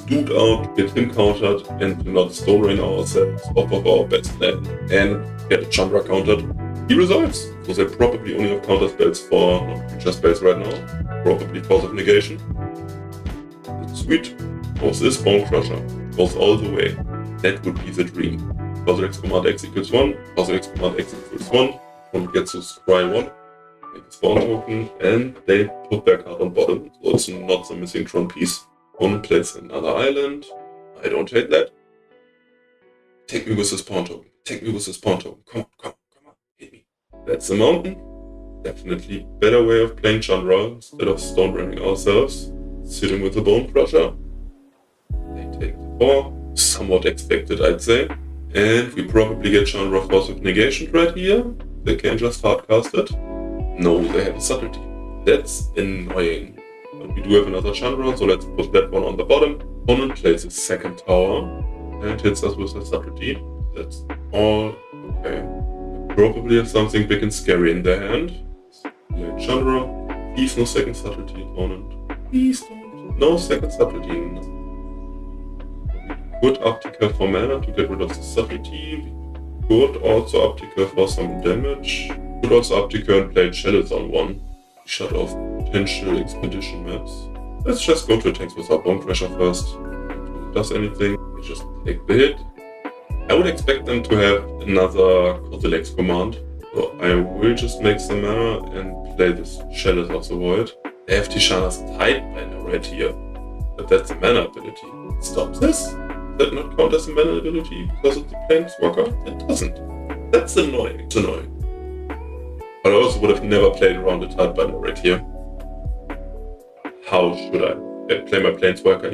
dude out, get him countered, and not stone rain ourselves off of our best land, and get a Chandra countered. He resolves, so they probably only have counter spells for non-creature spells right now. Probably Force of Negation. That's sweet. What's this? Bone Crusher. Goes all the way. That would be the dream. Kozilek's command X equals 1. Kozilek's command X equals 1. One gets to scry 1. Make a spawn token, and they put their card on bottom. So it's not the missing Tron piece. One plays another island. I don't hate that. Take me with the spawn token. Take me with the spawn token. Come on. Hit me. That's the mountain. Definitely better way of playing Chandra instead of stone running ourselves. Sitting with the Bone Crusher. They take the 4. Somewhat expected, I'd say. And we probably get Chandra Force of Negation right here. They can just hardcast it. No, they have a subtlety. That's annoying. But we do have another Chandra, so let's put that one on the bottom. Opponent plays a second tower and hits us with a subtlety. That's all okay. They probably have something big and scary in their hand. Play Chandra. Please no second subtlety, opponent. Please don't. No second subtlety. We could Upticker for mana to get rid of the subtlety. We could also Upticker for some damage. We could also Upticker and play Chalice on one. Shut off potential expedition maps. Let's just go to attacks with our Bone Crusher first. If it does anything, we just take the hit. I would expect them to have another Kozilek's command. So I will just make some mana and play this Chalice of the Void. They have Tishana's Tidebinder right here. But that's a mana ability. Stops this? Does that not count as a mana ability because it's a Planeswalker? It doesn't. That's annoying. It's annoying. But I also would have never played around the Tidebinder right here. How should I? Play my Planeswalker,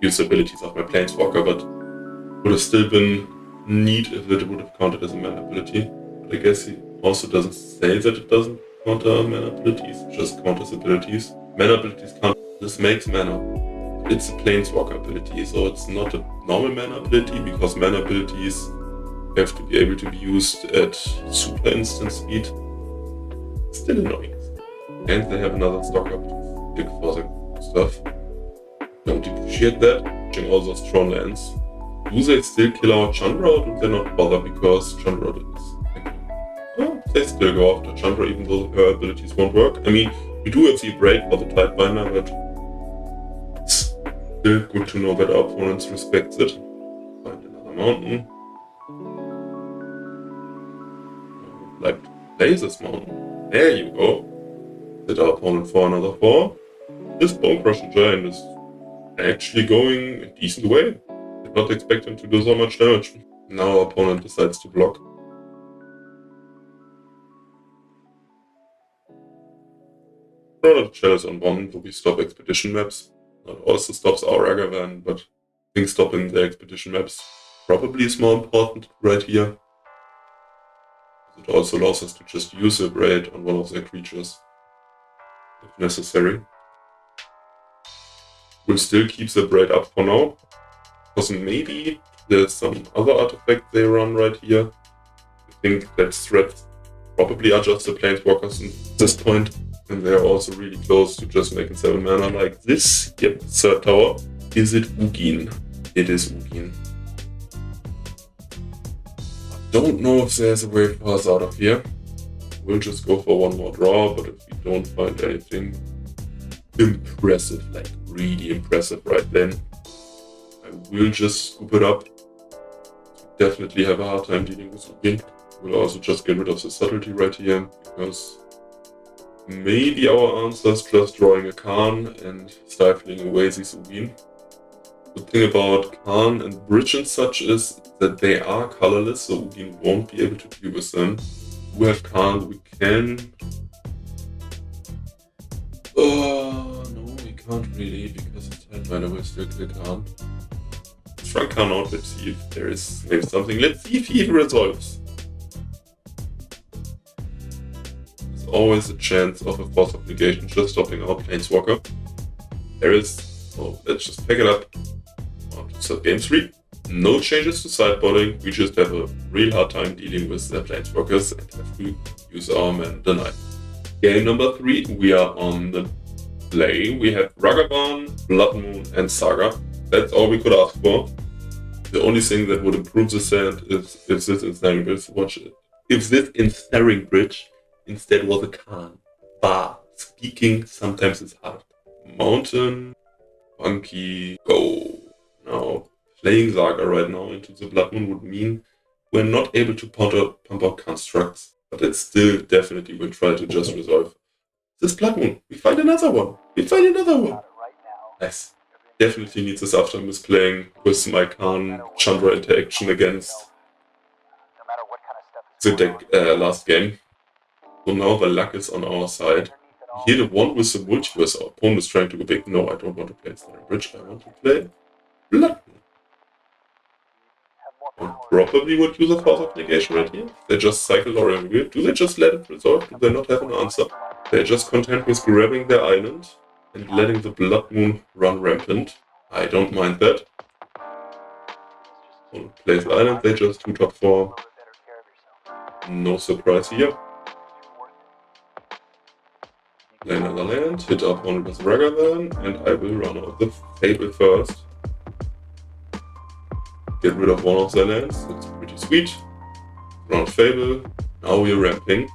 use the abilities of my Planeswalker, but would have still been neat if it would have counted as a mana ability. But I guess he also doesn't say that it doesn't counter mana abilities, it just counters abilities. Mana abilities count. This makes mana. It's a Planeswalker ability, so it's not a normal mana ability because mana abilities have to be able to be used at super instant speed. Still annoying. And they have another stock up to pick for the stuff. Don't appreciate that. Watching all those Tron lands. Do they still kill our Chandra or do they not bother because Chandra is... Oh, they still go after Chandra even though her abilities won't work. I mean, we do have the break for the Tidebinder, but it's still good to know that our opponents respect it. Find another mountain. I would like to play this mountain. There you go. Hit our opponent for another 4. This Bone Crusher Giant is actually going a decent way. Did not expect him to do so much damage. Now our opponent decides to block. Another Chalice on 1, so we stop expedition maps. Not also stops our Agavan, but I think stopping the expedition maps probably is more important right here. It also allows us to just use a braid on one of their creatures if necessary. We'll still keep the braid up for now, because maybe there's some other artifact they run right here. I think that threats probably are just the Planeswalkers at this point, and they're also really close to just making 7 mana like this. Yep, third tower. Is it Ugin? It is Ugin. Don't know if there's a way for us out of here. We'll just go for one more draw, but if we don't find anything impressive, like really impressive right then, I will just scoop it up. Definitely have a hard time dealing with Ugin. We'll also just get rid of the subtlety right here, because maybe our answer is just drawing a Khan and stifling away these Ugin. The thing about Khan and Bridge and such is that they are colorless, so Ugin won't be able to deal with them. We have Khan, we can... Oh, no, we can't really, because it's Tidebinder will still kill Khan. Let's try Khan out, let's see if there is maybe something. Let's see if he resolves. There's always a chance of a Force of Negation just stopping out Planeswalker. There is, so let's just pick it up. So game 3, no changes to sideboarding, we just have a real hard time dealing with the Planeswalkers and have to use our Man Deny. Game number 3, we are on the play. We have Ragavan, Blood Moon and Saga. That's all we could ask for. The only thing that would improve the sand is if this Ensnaring Bridge, instead was a Khan. But speaking sometimes is hard. Mountain, Funky, go. Now, playing Saga right now into the Blood Moon would mean we're not able to pump out constructs, but it still definitely will try to just resolve this Blood Moon. We find another one. Nice. definitely needs this after misplaying with my Khan Chandra interaction against the deck last game. So now the luck is on our side. Here the one with the multiverse, our opponent is trying to go big. No, I don't want to play Snare Bridge, I want to play Blood. And probably would use a Force of Negation right here. They just cycle or reveal. Do they just let it resolve? Do they not have an answer? They're just content with grabbing their island and letting the Blood Moon run rampant. I don't mind that. On place island, they just 2-top 4. No surprise here. Play another land, hit our opponent with Ragavan, and I will run out the Fable first. Get rid of one of their lands, that's pretty sweet. Run out Fable, now we're ramping.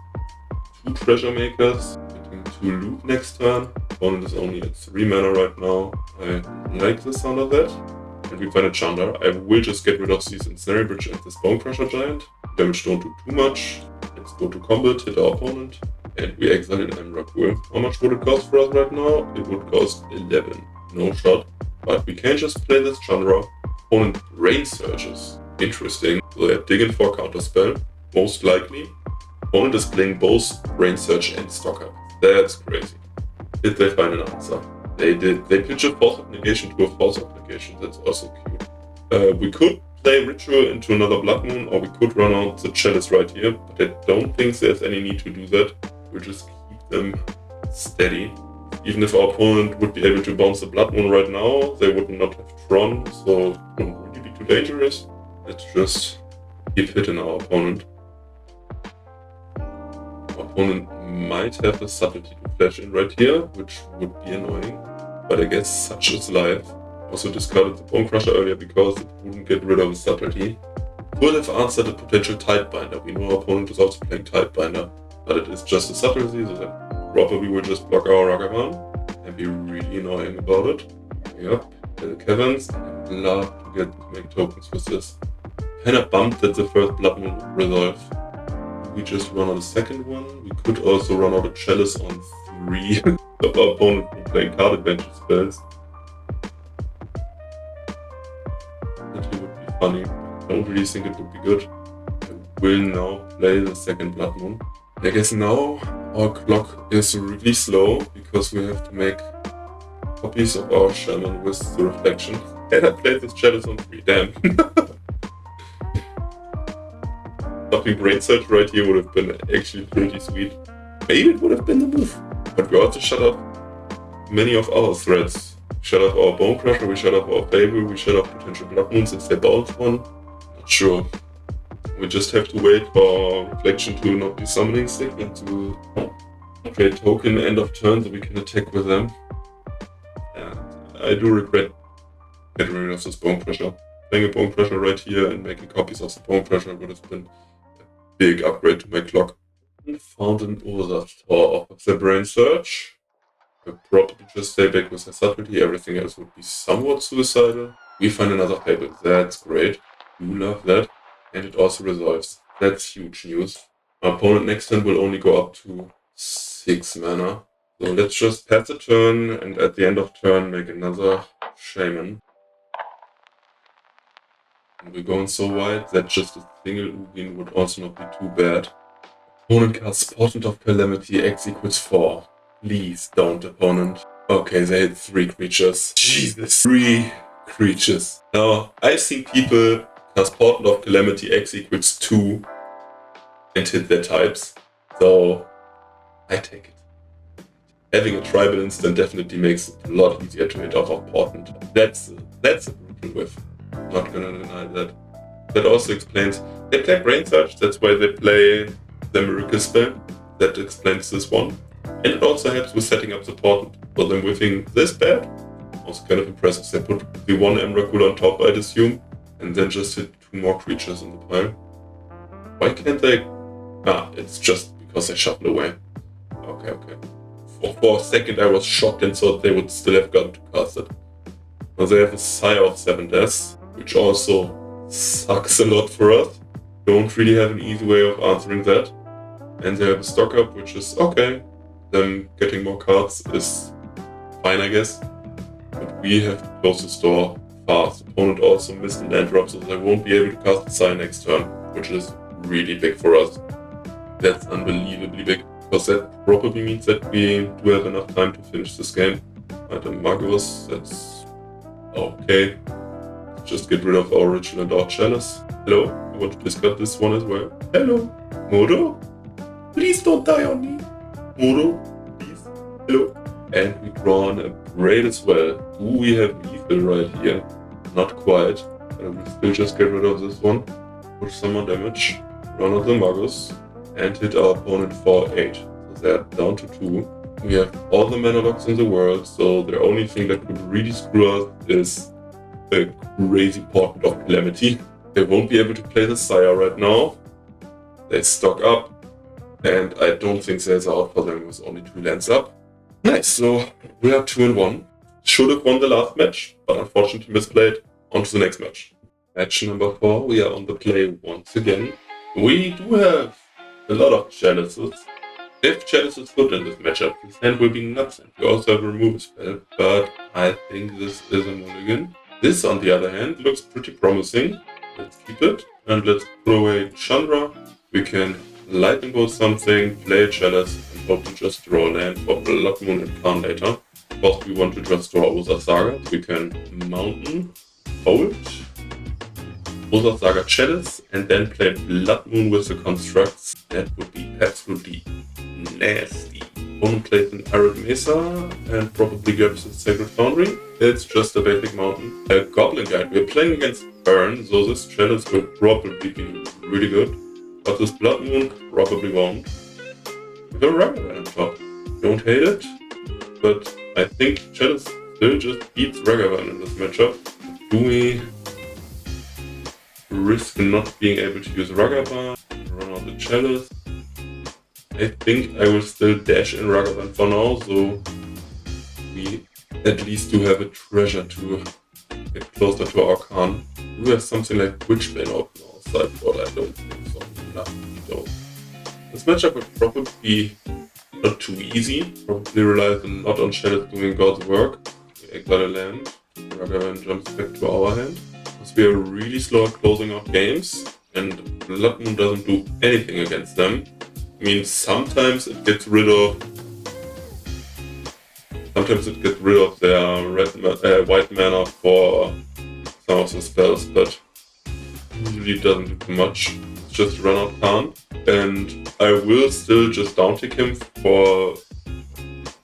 2 Treasure Makers, getting 2 loot next turn. Opponent is only at 3 mana right now. I like the sound of that. And we find a Chandra. I will just get rid of these Ensnare Bridge and this Bone Crusher Giant. Damage don't do too much. Let's go to combat, hit our opponent. And we exile in Emrakul. How much would it cost for us right now? It would cost 11. No shot. But we can just play this Chandra. Opponent Brain Surges. Interesting. So they're digging for a counterspell. Most likely. Opponent is playing both Brain Surge and Stock Up. That's crazy. Did they find an answer? They did. They pitch a Force of Negation to a Force of Negation. That's also cute. We could play Ritual into another Blood Moon, or we could run out the Chalice right here, but I don't think there's any need to do that. We'll just keep them steady. Even if our opponent would be able to bounce the Blood Moon right now, they would not have Tron, so it wouldn't really be too dangerous. Let's just keep hitting our opponent. Our opponent might have the subtlety to flash in right here, which would be annoying, but I guess such is life. Also discarded the Bone Crusher earlier because it wouldn't get rid of the subtlety. Could have answered a potential Tidebinder. We know our opponent is also playing Tidebinder, but it is just a subtlety, so that probably will just block our Ragavan and be really annoying about it. Yep, the Caverns, and I'd love to make tokens with this. Kinda bummed that the first Blood Moon would resolve. We just run on the second one. We could also run out a Chalice on 3 of our opponent playing card adventure spells. That would be funny. I don't really think it would be good. I will now play the second Blood Moon. I guess now our clock is really slow because we have to make copies of our Shaman with the reflection. And I played this Chalice on 3, damn. Stopping Brain Surge right here would have been actually pretty sweet. Maybe it would have been the move. But we also shut up many of our threats. We shut up our Bone Crusher, we shut up our Fable, we shut up potential Blood Moons if they bounce one. Not sure. We just have to wait for Reflection to not be summoning sick and to create token end of turn so we can attack with them. And I do regret getting rid of this Bone Crusher. Playing a Bone Crusher right here and making copies of the Bone Crusher would have been a big upgrade to my clock. And found an Urzas Tower of the Brain Surge. I'll probably just stay back with the subtlety, everything else would be somewhat suicidal. We find another Fable, that's great. Do love that. And it also resolves. That's huge news. Our opponent next turn will only go up to 6 mana. So let's just pass the turn and at the end of turn make another Shaman. And we're going so wide that just a single Ugin would also not be too bad. Opponent casts Portent of Calamity, X equals 4. Please don't, opponent. Okay, they hit 3 creatures. Jesus, 3 creatures. Now, I've seen people cast Portent of Calamity, X equals 2 and hit their types. So, I take it. Having a tribal instant definitely makes it a lot easier to hit off of Portent. That's a brutal whiff. Not gonna deny that. That also explains they play Brain Surge, that's why they play the Miracle spell. That explains this one. And it also helps with setting up the Portent. For them whiffing this bad, also kind of impressive. They put the one Emrakul on top, I'd assume, and then just hit 2 more creatures in the pile. Why can't they? Ah, it's just because they shuffle away. Okay. For a second I was shocked and thought they would still have gotten to cast it. Now they have a Sire of 7 deaths, which also sucks a lot for us. Don't really have an easy way of answering that. And they have a Stock Up, which is okay. Them getting more cards is fine, I guess. But we have to close the store fast. Opponent also missed the land drop, so they won't be able to cast the Sign next turn, which is really big for us. That's unbelievably big, because that probably means that we do have enough time to finish this game. Right, and Magus, that's okay. Just get rid of our Ritual and our Chalice. Hello, I want to discard this one as well. Hello, Modo? Please don't die on me. Modo, please. Hello. And we draw on a Braid as well. Do we have lethal right here? Not quite. But I will still just get rid of this one. Push some more damage. Run out the Magus. And hit our opponent for 8. So they're down to 2. We have all the mana locks in the world, so the only thing that could really screw us is a crazy portent of Calamity. They won't be able to play the Sire right now. They stock up. And I don't think there's out for them with only 2 lands up. Nice, so we are 2-1. Should have won the last match, but unfortunately misplayed. On to the next match. Match number 4, we are on the play once again. We do have a lot of Chalices. If Chalice is good in this matchup, his hand will be nuts, and we also have a removal spell, but I think this is a mulligan. This, on the other hand, looks pretty promising. Let's keep it, and let's put away Chandra. We can lightning bolt something, play a Chalice, and hope to just draw land for Blood Moon and Khan later. Of course, we want to just draw Urzas Saga. We can Mountain, hold, Urzas Saga Chalice, and then play Blood Moon with the constructs. That would be absolutely nasty. Opponent plays an Arid Mesa and probably grabs a Sacred Foundry. It's just a basic mountain. A Goblin Guide. We're playing against Burn, so this Chalice will probably be really good. But this Blood Moon probably won't. With a Ragavan on top. Don't hate it, but I think Chalice still just beats Ragavan in this matchup. Do we risk not being able to use Ragavan? Run out the Chalice. I think I will still dash in Ragavan for now, so we at least do have a treasure to get closer to our Khan. Do we have something like Witchbane open on our sideboard? I don't think so. No, we don't. This matchup would probably be not too easy. Probably relies a lot on Chalice doing God's work. We got a land. Ragavan jumps back to our hand. Because we are really slow at closing out games, and Blood Moon doesn't do anything against them. I mean, sometimes it gets rid of their white mana for some of the spells, but usually it doesn't do too much. It's just run out Khan, and I will still just downtick him for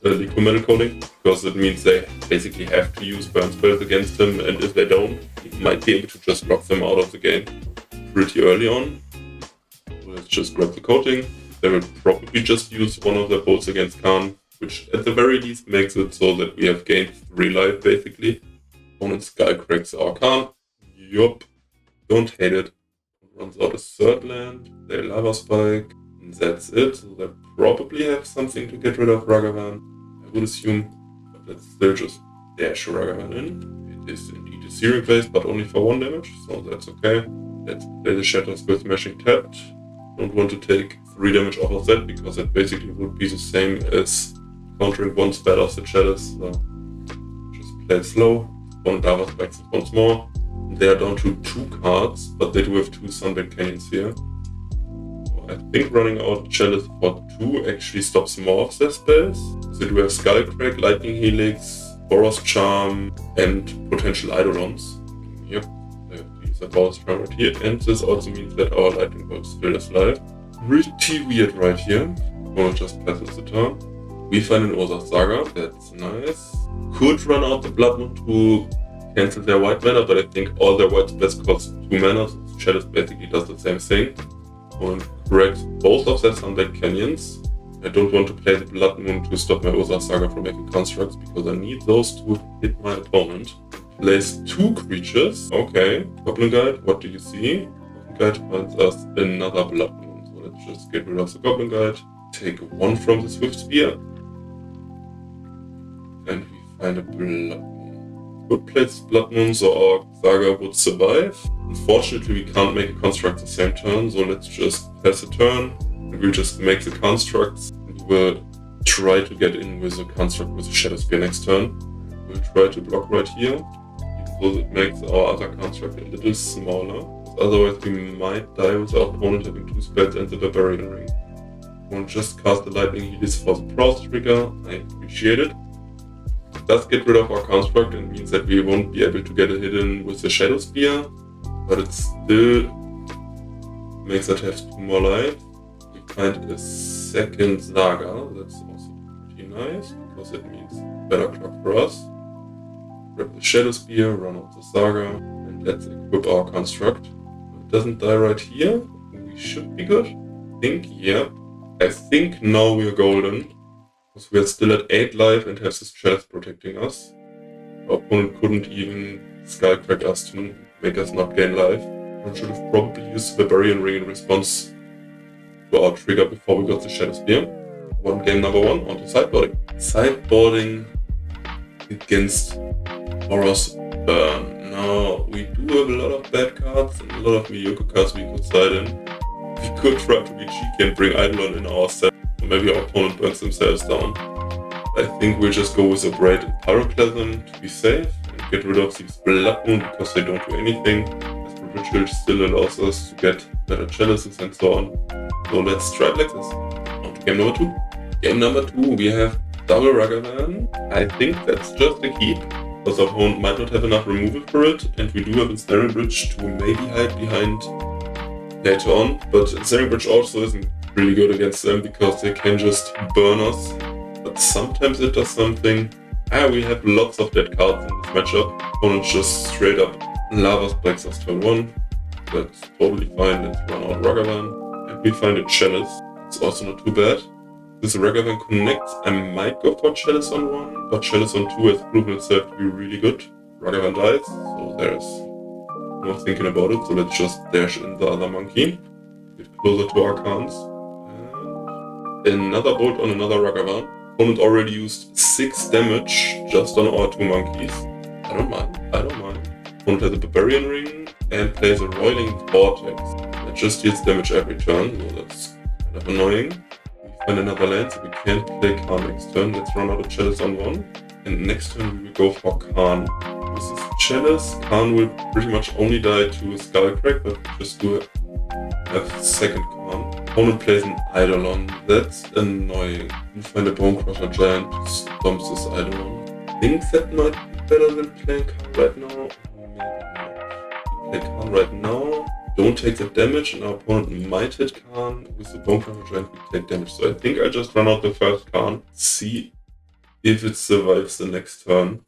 Liquid Metal Coating, because it means they basically have to use burn spells against him, and if they don't, he might be able to just lock them out of the game pretty early on. So let's just grab the coating. They will probably just use one of their bolts against Khan, which at the very least makes it so that we have gained 3 life basically. Opponent Sky cracks our Khan. Yup. Don't hate it. Runs out a 3rd land. They Lava Spike. And that's it. So they probably have something to get rid of Ragavan, I would assume. But let's still just dash Ragavan in. It is indeed a Searing Phase, but only for 1 damage, so that's okay. Let's play the Shatter Skull Smashing tapped. Don't want to take 3 damage off of that, because that basically would be the same as countering 1 spell of the Chalice. So just play it slow. One Lava Spikes it once more. They are down to 2 cards, but they do have 2 Sunbed Canyons here. So I think running out Chalice for 2 actually stops more of their spells. So they do have Skullcrack, Lightning Helix, Boros Charm, and potential Eidolons. Yep, they have to use a Boros Charm right here, and this also means that our Lightning Bolt still is live. Pretty weird right here. We'll just passes the turn. We find an Urzas Saga, that's nice. Could run out the Blood Moon to cancel their white mana, but I think all their white spells cost 2 mana, so Chalice basically does the same thing. And correct both of their Sunbed Canyons. I don't want to play the Blood Moon to stop my Urzas Saga from making constructs, because I need those to hit my opponent. Place 2 creatures. Okay, Goblin Guide, what do you see? Goblin Guide finds us another Blood Moon, so let's just get rid of the Goblin Guide. Take 1 from the Swift Spear. And we find a Blood Moon. Good place Blood Moon, so our Saga would survive. Unfortunately, we can't make a construct the same turn, so let's just pass a turn. And we'll just make the constructs. And we'll try to get in with a construct with a Shadow Spear next turn. We'll try to block right here, even though it makes our other construct a little smaller. Otherwise we might die with our opponent having 2 spells and the Barbarian Ring. Won't just cast the Lightning Helix for the Browse trigger, I appreciate it. It does get rid of our construct and means that we won't be able to get a hit in with the Shadow Spear, but it still makes us have 2 more life. We find a second Saga, that's also pretty nice, because it means better clock for us. Grab the Shadow Spear, run out the Saga, and let's equip our construct. If it doesn't die right here, we should be good. I think, yeah. I think now we are golden, because we are still at 8 life and have this chest protecting us. Our opponent couldn't even Skullcrack us to make us not gain life. We should have probably used the Barbarian Ring in response to our trigger before we got the Shadow Spear. Game number 1, on to sideboarding. Sideboarding against Boros Burn. Now, we do have a lot of bad cards and a lot of mediocre cards we could side in. We could try to be cheeky and bring Eidolon in our set, or maybe our opponent burns themselves down. I think we'll just go with a Braid and Pyroclasm to be safe and get rid of these Blood Moon because they don't do anything. Esper Flicker still allows us to get better chalices and so on. So let's try it like this. On to game number 2. Game number 2, we have double Ragavan. I think that's just a keep, because our opponent might not have enough removal for it, and we do have a Ensnaring Bridge to maybe hide behind later on, but Ensnaring Bridge also isn't really good against them because they can just burn us, but sometimes it does something. We have lots of dead cards in this matchup. Opponent just straight up Lava Spikes us turn 1. That's totally fine, let's run out Ragavan. And we find a Chalice, it's also not too bad. This Ragavan connects, I might go for Chalice on 1, but Chalice on 2 has proven itself to be really good. Ragavan dies, so there's no thinking about it, so let's just dash in the other monkey. Get closer to our cons. And another bolt on another Ragavan. Opponent already used 6 damage just on our 2 monkeys. I don't mind. Opponent has a Barbarian Ring and plays a Roiling Vortex. It just deals damage every turn, so that's kind of annoying. Find another land, so we can't play Khan next turn. Let's run out of Chalice on 1. And next turn we will go for Khan. This is Chalice. Khan will pretty much only die to Skullcrack, but we just do have second Khan. Opponent plays an Eidolon. That's annoying. We find a Bone Crusher Giant who stomps this Eidolon. I think that might be better than playing Khan right now. Maybe not. We play Khan right now. Don't take the damage, and our opponent might hit Khan. With the Bone Crusher Giant, we take damage. So I think I just run out the first Khan, see if it survives the next turn.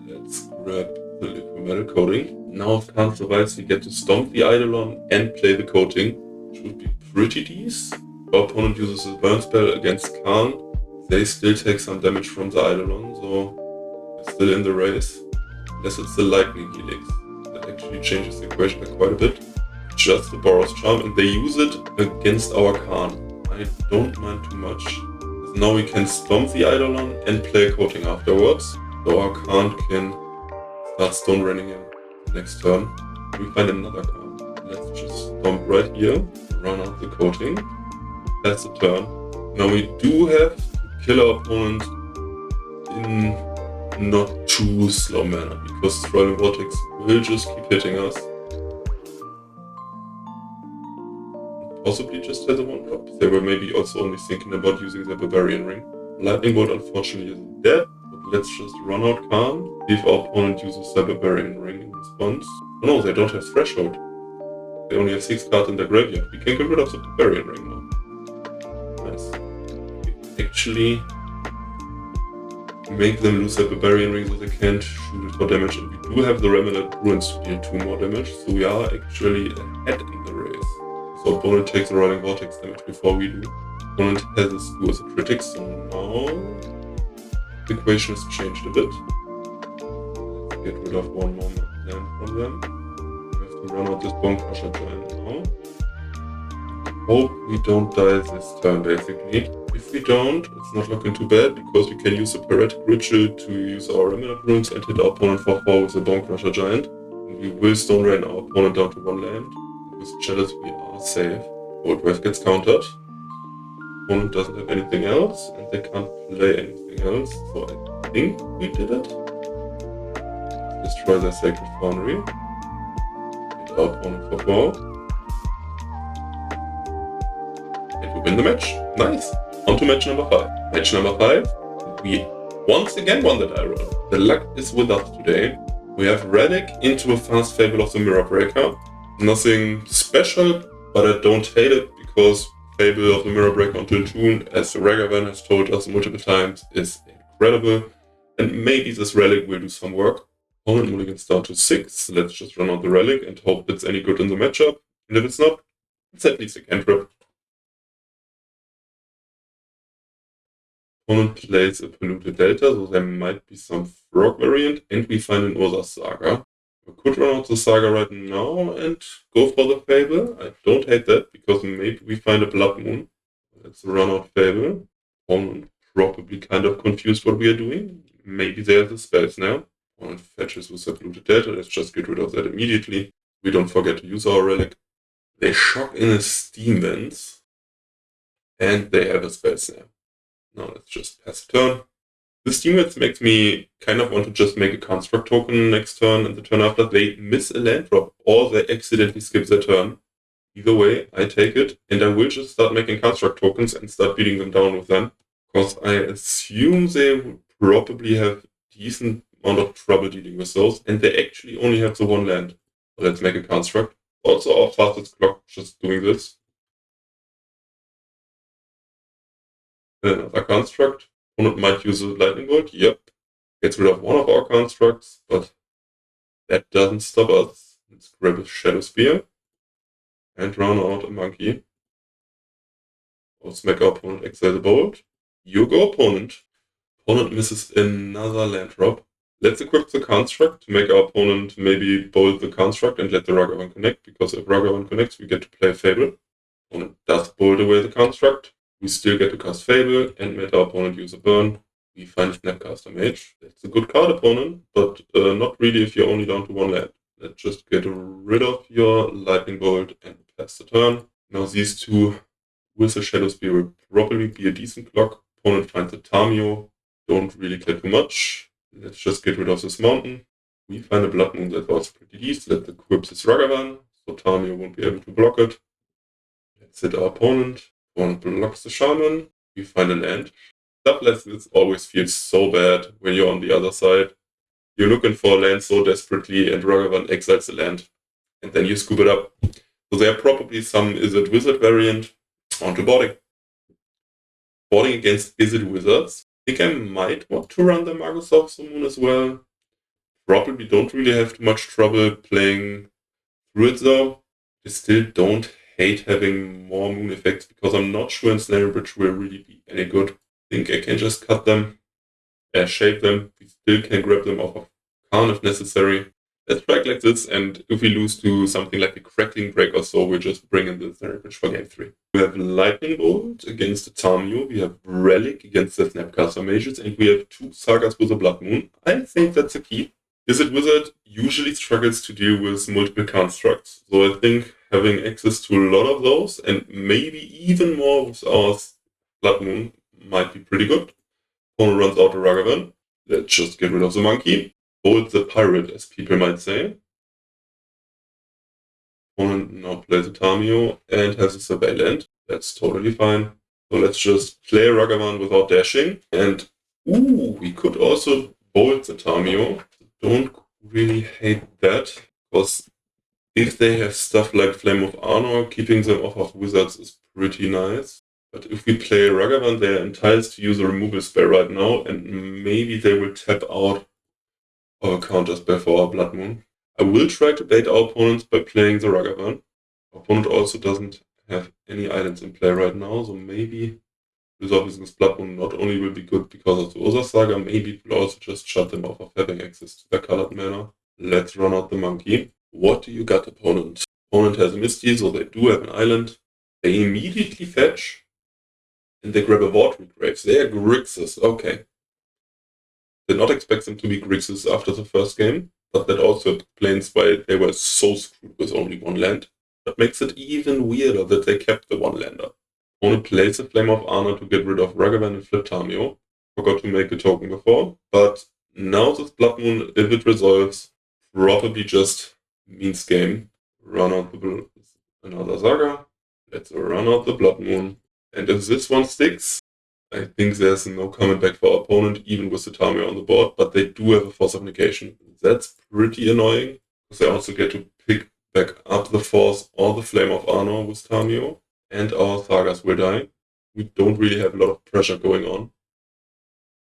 Let's grab the Liquid Metal Coating. Now if Khan survives, we get to stomp the Eidolon and play the coating. Should be pretty decent. Our opponent uses a burn spell against Khan. They still take some damage from the Eidolon, so it's still in the race. Unless it's the Lightning Helix. That actually changes the equation by quite a bit. Just the Boros Charm, and they use it against our Khan. I don't mind too much. Now we can stomp the Eidolon and play a coating afterwards. So our Khan can start stone running in next turn. We find another Khan. Let's just stomp right here, run out the coating. That's the turn. Now we do have to kill our opponent in not too slow manner, because Roiling Vortex will just keep hitting us. Possibly just has a 1-drop. They were maybe also only thinking about using the Barbarian Ring. Lightning Bolt unfortunately is dead, but let's just run out Khan. See if our opponent uses the Barbarian Ring in response. Oh no, they don't have Threshold. They only have 6 cards in their graveyard. We can get rid of the Barbarian Ring now. Nice. We actually make them lose their Barbarian Ring so they can't shoot it for damage, and we do have the Remelad Ruins to deal 2 more damage, so we are actually ahead in the race. So opponent takes the Roiling Vortex damage before we do. Opponent has a Skew as a critic, so now the equation has changed a bit. Let's get rid of 1 more land from them. We have to run out this Bone Crusher Giant now. Hope we don't die this turn basically. If we don't, it's not looking too bad, because we can use a Pyretic Ritual to use our Remelad Runes and hit our opponent for 4 with the Bone Crusher Giant. And we will Stone Rain our opponent down to 1 land. With Chalice we are safe. Old Wave gets countered. Opponent doesn't have anything else, and they can't play anything. anything else, so I think we did it. Destroy their Sacred Foundry. Hit our opponent for 4. And we win the match. Nice! On to match number 5. Match number 5, we once again won the die roll. The luck is with us today. We have Relic into a fast Fable of the Mirror Breaker. Nothing special, but I don't hate it because Fable of the Mirror Breaker until June, as Ragavan has told us multiple times, is incredible. And maybe this Relic will do some work. Opponent mulligans down to 6. Let's just run out the Relic and hope it's any good in the matchup. And if it's not, it's at least a cantrip. Opponent plays a Polluted Delta, so there might be some Frog variant, and we find an Urzas Saga. We could run out the Saga right now and go for the Fable. I don't hate that, because maybe we find a Blood Moon. Let's run out Fable. Opponent probably kind of confused what we are doing. Maybe they have the spells now. Opponent fetches with a Polluted Delta. Let's just get rid of that immediately. We don't forget to use our Relic. They shock in a Steam Vents, and they have a spells now. Now let's just pass a turn. This Steam Vents makes me kind of want to just make a construct token next turn, and the turn after they miss a land drop, or they accidentally skip their turn. Either way, I take it, and I will just start making construct tokens and start beating them down with them, because I assume they would probably have decent amount of trouble dealing with those, and they actually only have the one land. So let's make a construct. Also, our fastest clock just doing this. Another construct. Opponent might use a lightning bolt. Yep. Gets rid of one of our constructs, but that doesn't stop us. Let's grab a Shadow Spear and run out a monkey. Or smack our opponent, exile the bolt. You go, opponent. Opponent misses another land drop. Let's equip the construct to make our opponent maybe bolt the construct and let the Ragavan connect, because if Ragavan connects, we get to play Fable. Opponent does bolt away the construct. We still get to cast Fable and let our opponent use a burn. We find Snapcaster Mage. That's a good card, opponent, but not really if you're only down to one land. Let's just get rid of your Lightning Bolt and pass the turn. Now these two with the Shadow Spear will probably be a decent block. Opponent finds a Tamio. Don't really care too much. Let's just get rid of this mountain. We find a Blood Moon that's also pretty decent. Let's equip this Ragavan, so Tamio won't be able to block it. Let's hit our opponent. Opponent blocks the Shaman. We find a land. Stuff like this always feels so bad when you're on the other side. You're looking for a land so desperately, and Ragavan exiles the land. And then you scoop it up. So there are probably some Izzet Wizard variant onto boarding. Boarding against Izzet Wizards. I think I might want to run the Magus of the Moon as well. Probably don't really have too much trouble playing through it though. I still don't hate having more moon effects, because I'm not sure Ensnaring Bridge will really be any good. I think I can just cut them, shape them. We still can grab them off of Khan if necessary. Let's track like this, and if we lose to something like a Crackling Break or so, we'll just bring in the Ensnaring Bridge for game 3. We have Lightning Bolt against the Tamio, we have Relic against the Snapcaster Mages, and we have 2 Sagas with a Blood Moon. I think that's a key. Izzet Wizard usually struggles to deal with multiple constructs, so I think having access to a lot of those, and maybe even more with our Blood Moon, might be pretty good. Opponent runs out a Ragavan. Let's just get rid of the monkey. Bolt the pirate, as people might say. Opponent now plays a Tamio and has a Survey land. That's totally fine. So let's just play Ragavan without dashing. And we could also bolt the Tamio. Don't really hate that, because if they have stuff like Flame of Arnor, keeping them off of wizards is pretty nice. But if we play Ragavan, they are enticed to use a removal spell right now, and maybe they will tap out our counter spell for our Blood Moon. I will try to bait our opponents by playing the Ragavan. Our opponent also doesn't have any islands in play right now, so maybe resolving this Blood Moon not only will be good because of the Urzas Saga, maybe it will also just shut them off of having access to their colored mana. Let's run out the monkey. What do you got, opponent? Opponent has a Misty, so they do have an island. They immediately fetch, and they grab a Watery Graves. They are Grixis, okay. Did not expect them to be Grixis after the first game, but that also explains why they were so screwed with only one land. That makes it even weirder that they kept the one lander. Opponent plays a Flame of Arnor to get rid of Ragavan and flip Tamio. forgot to make a token before. But now this Blood Moon, if it resolves, probably just means game. Run out another Saga. Let's run out the Blood Moon. And if this one sticks, I think there's no coming back for our opponent, even with the Tamio on the board, but they do have a Force of Negation. That's pretty annoying, because they also get to pick back up the Force or the Flame of Honor with Tamio, and our Sagas will die. We don't really have a lot of pressure going on.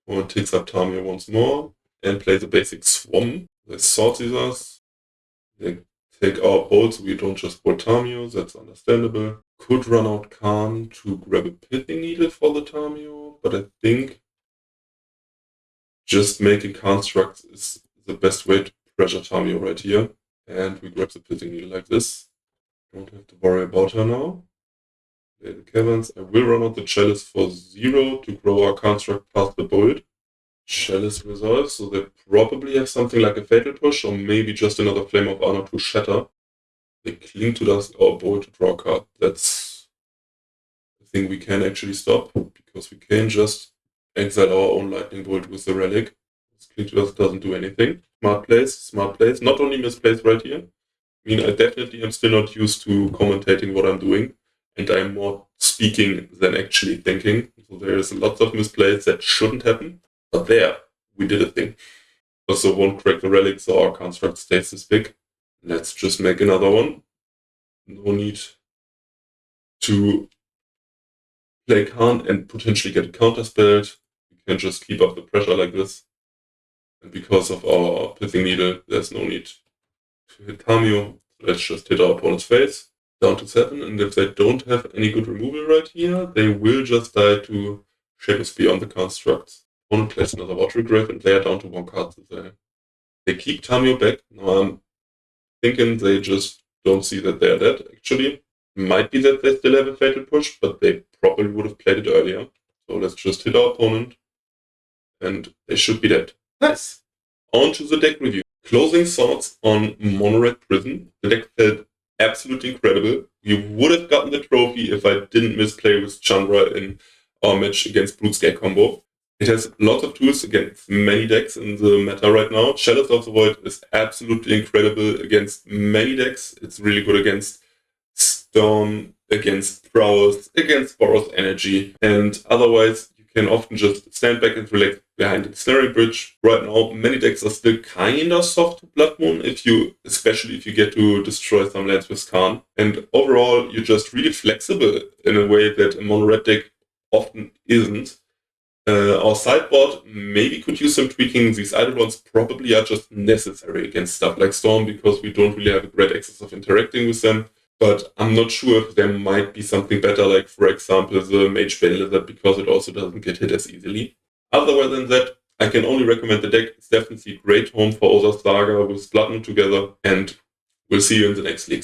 Opponent takes up Tamio once more, and plays a basic Swarm. They Sword Urzas. They take our bolt, so we don't just bolt Tamio, that's understandable. Could run out Khan to grab a Pithing Needle for the Tamio, but I think just making constructs is the best way to pressure Tamio right here. And we grab the Pithing Needle like this. Don't have to worry about her now. Play the Caverns. I will run out the Chalice for 0 to grow our construct past the Bolt. Chalice resolves, so they probably have something like a Fatal Push, or maybe just another Flame of Honor to shatter. They cling to dust or Bolt to draw a card. That's the thing we can actually stop, because we can just exile our own Lightning Bolt with the Relic. This cling to dust doesn't do anything. Smart plays. Not only misplaced right here. I mean, I definitely am still not used to commentating what I'm doing, and I'm more speaking than actually thinking. So there's lots of misplays that shouldn't happen. But there, we did a thing. Also won't crack the relic, so our construct stays this big. Let's just make another one. No need to play Khan and potentially get a counterspelled. We can just keep up the pressure like this. And because of our Pithing Needle, there's no need to hit Tamio. So let's just hit our opponent's face. Down to 7, and if they don't have any good removal right here, they will just die to Shape of Spear on the constructs. Opponent plays another Watery Grave, and they are down to 1 card. So they keep Tamio back. Now I'm thinking they just don't see that they are dead, actually. Might be that they still have a Fatal Push, but they probably would have played it earlier. So let's just hit our opponent, and they should be dead. Nice! On to the deck review. Closing thoughts on Mono Red Prison. The deck felt absolutely incredible. We would have gotten the trophy if I didn't misplay with Chandra in our match against Broodscale combo. It has lots of tools against many decks in the meta right now. Chalice of the Void is absolutely incredible against many decks. It's really good against Storm, against Prowess, against Boros Energy, and otherwise you can often just stand back and relax behind the Ensnaring Bridge. Right now, many decks are still kinda soft to Blood Moon, especially if you get to destroy some lands with Khan. And overall, you're just really flexible in a way that a mono red deck often isn't. Our sideboard maybe could use some tweaking. These idle ones probably are just necessary against stuff like Storm, because we don't really have a great access of interacting with them. But I'm not sure if there might be something better, like, for example, the Mage Bane Lizard, because it also doesn't get hit as easily. Other than that, I can only recommend the deck. It's definitely a great home for Urzas Saga with Blood Moon together, and we'll see you in the next league.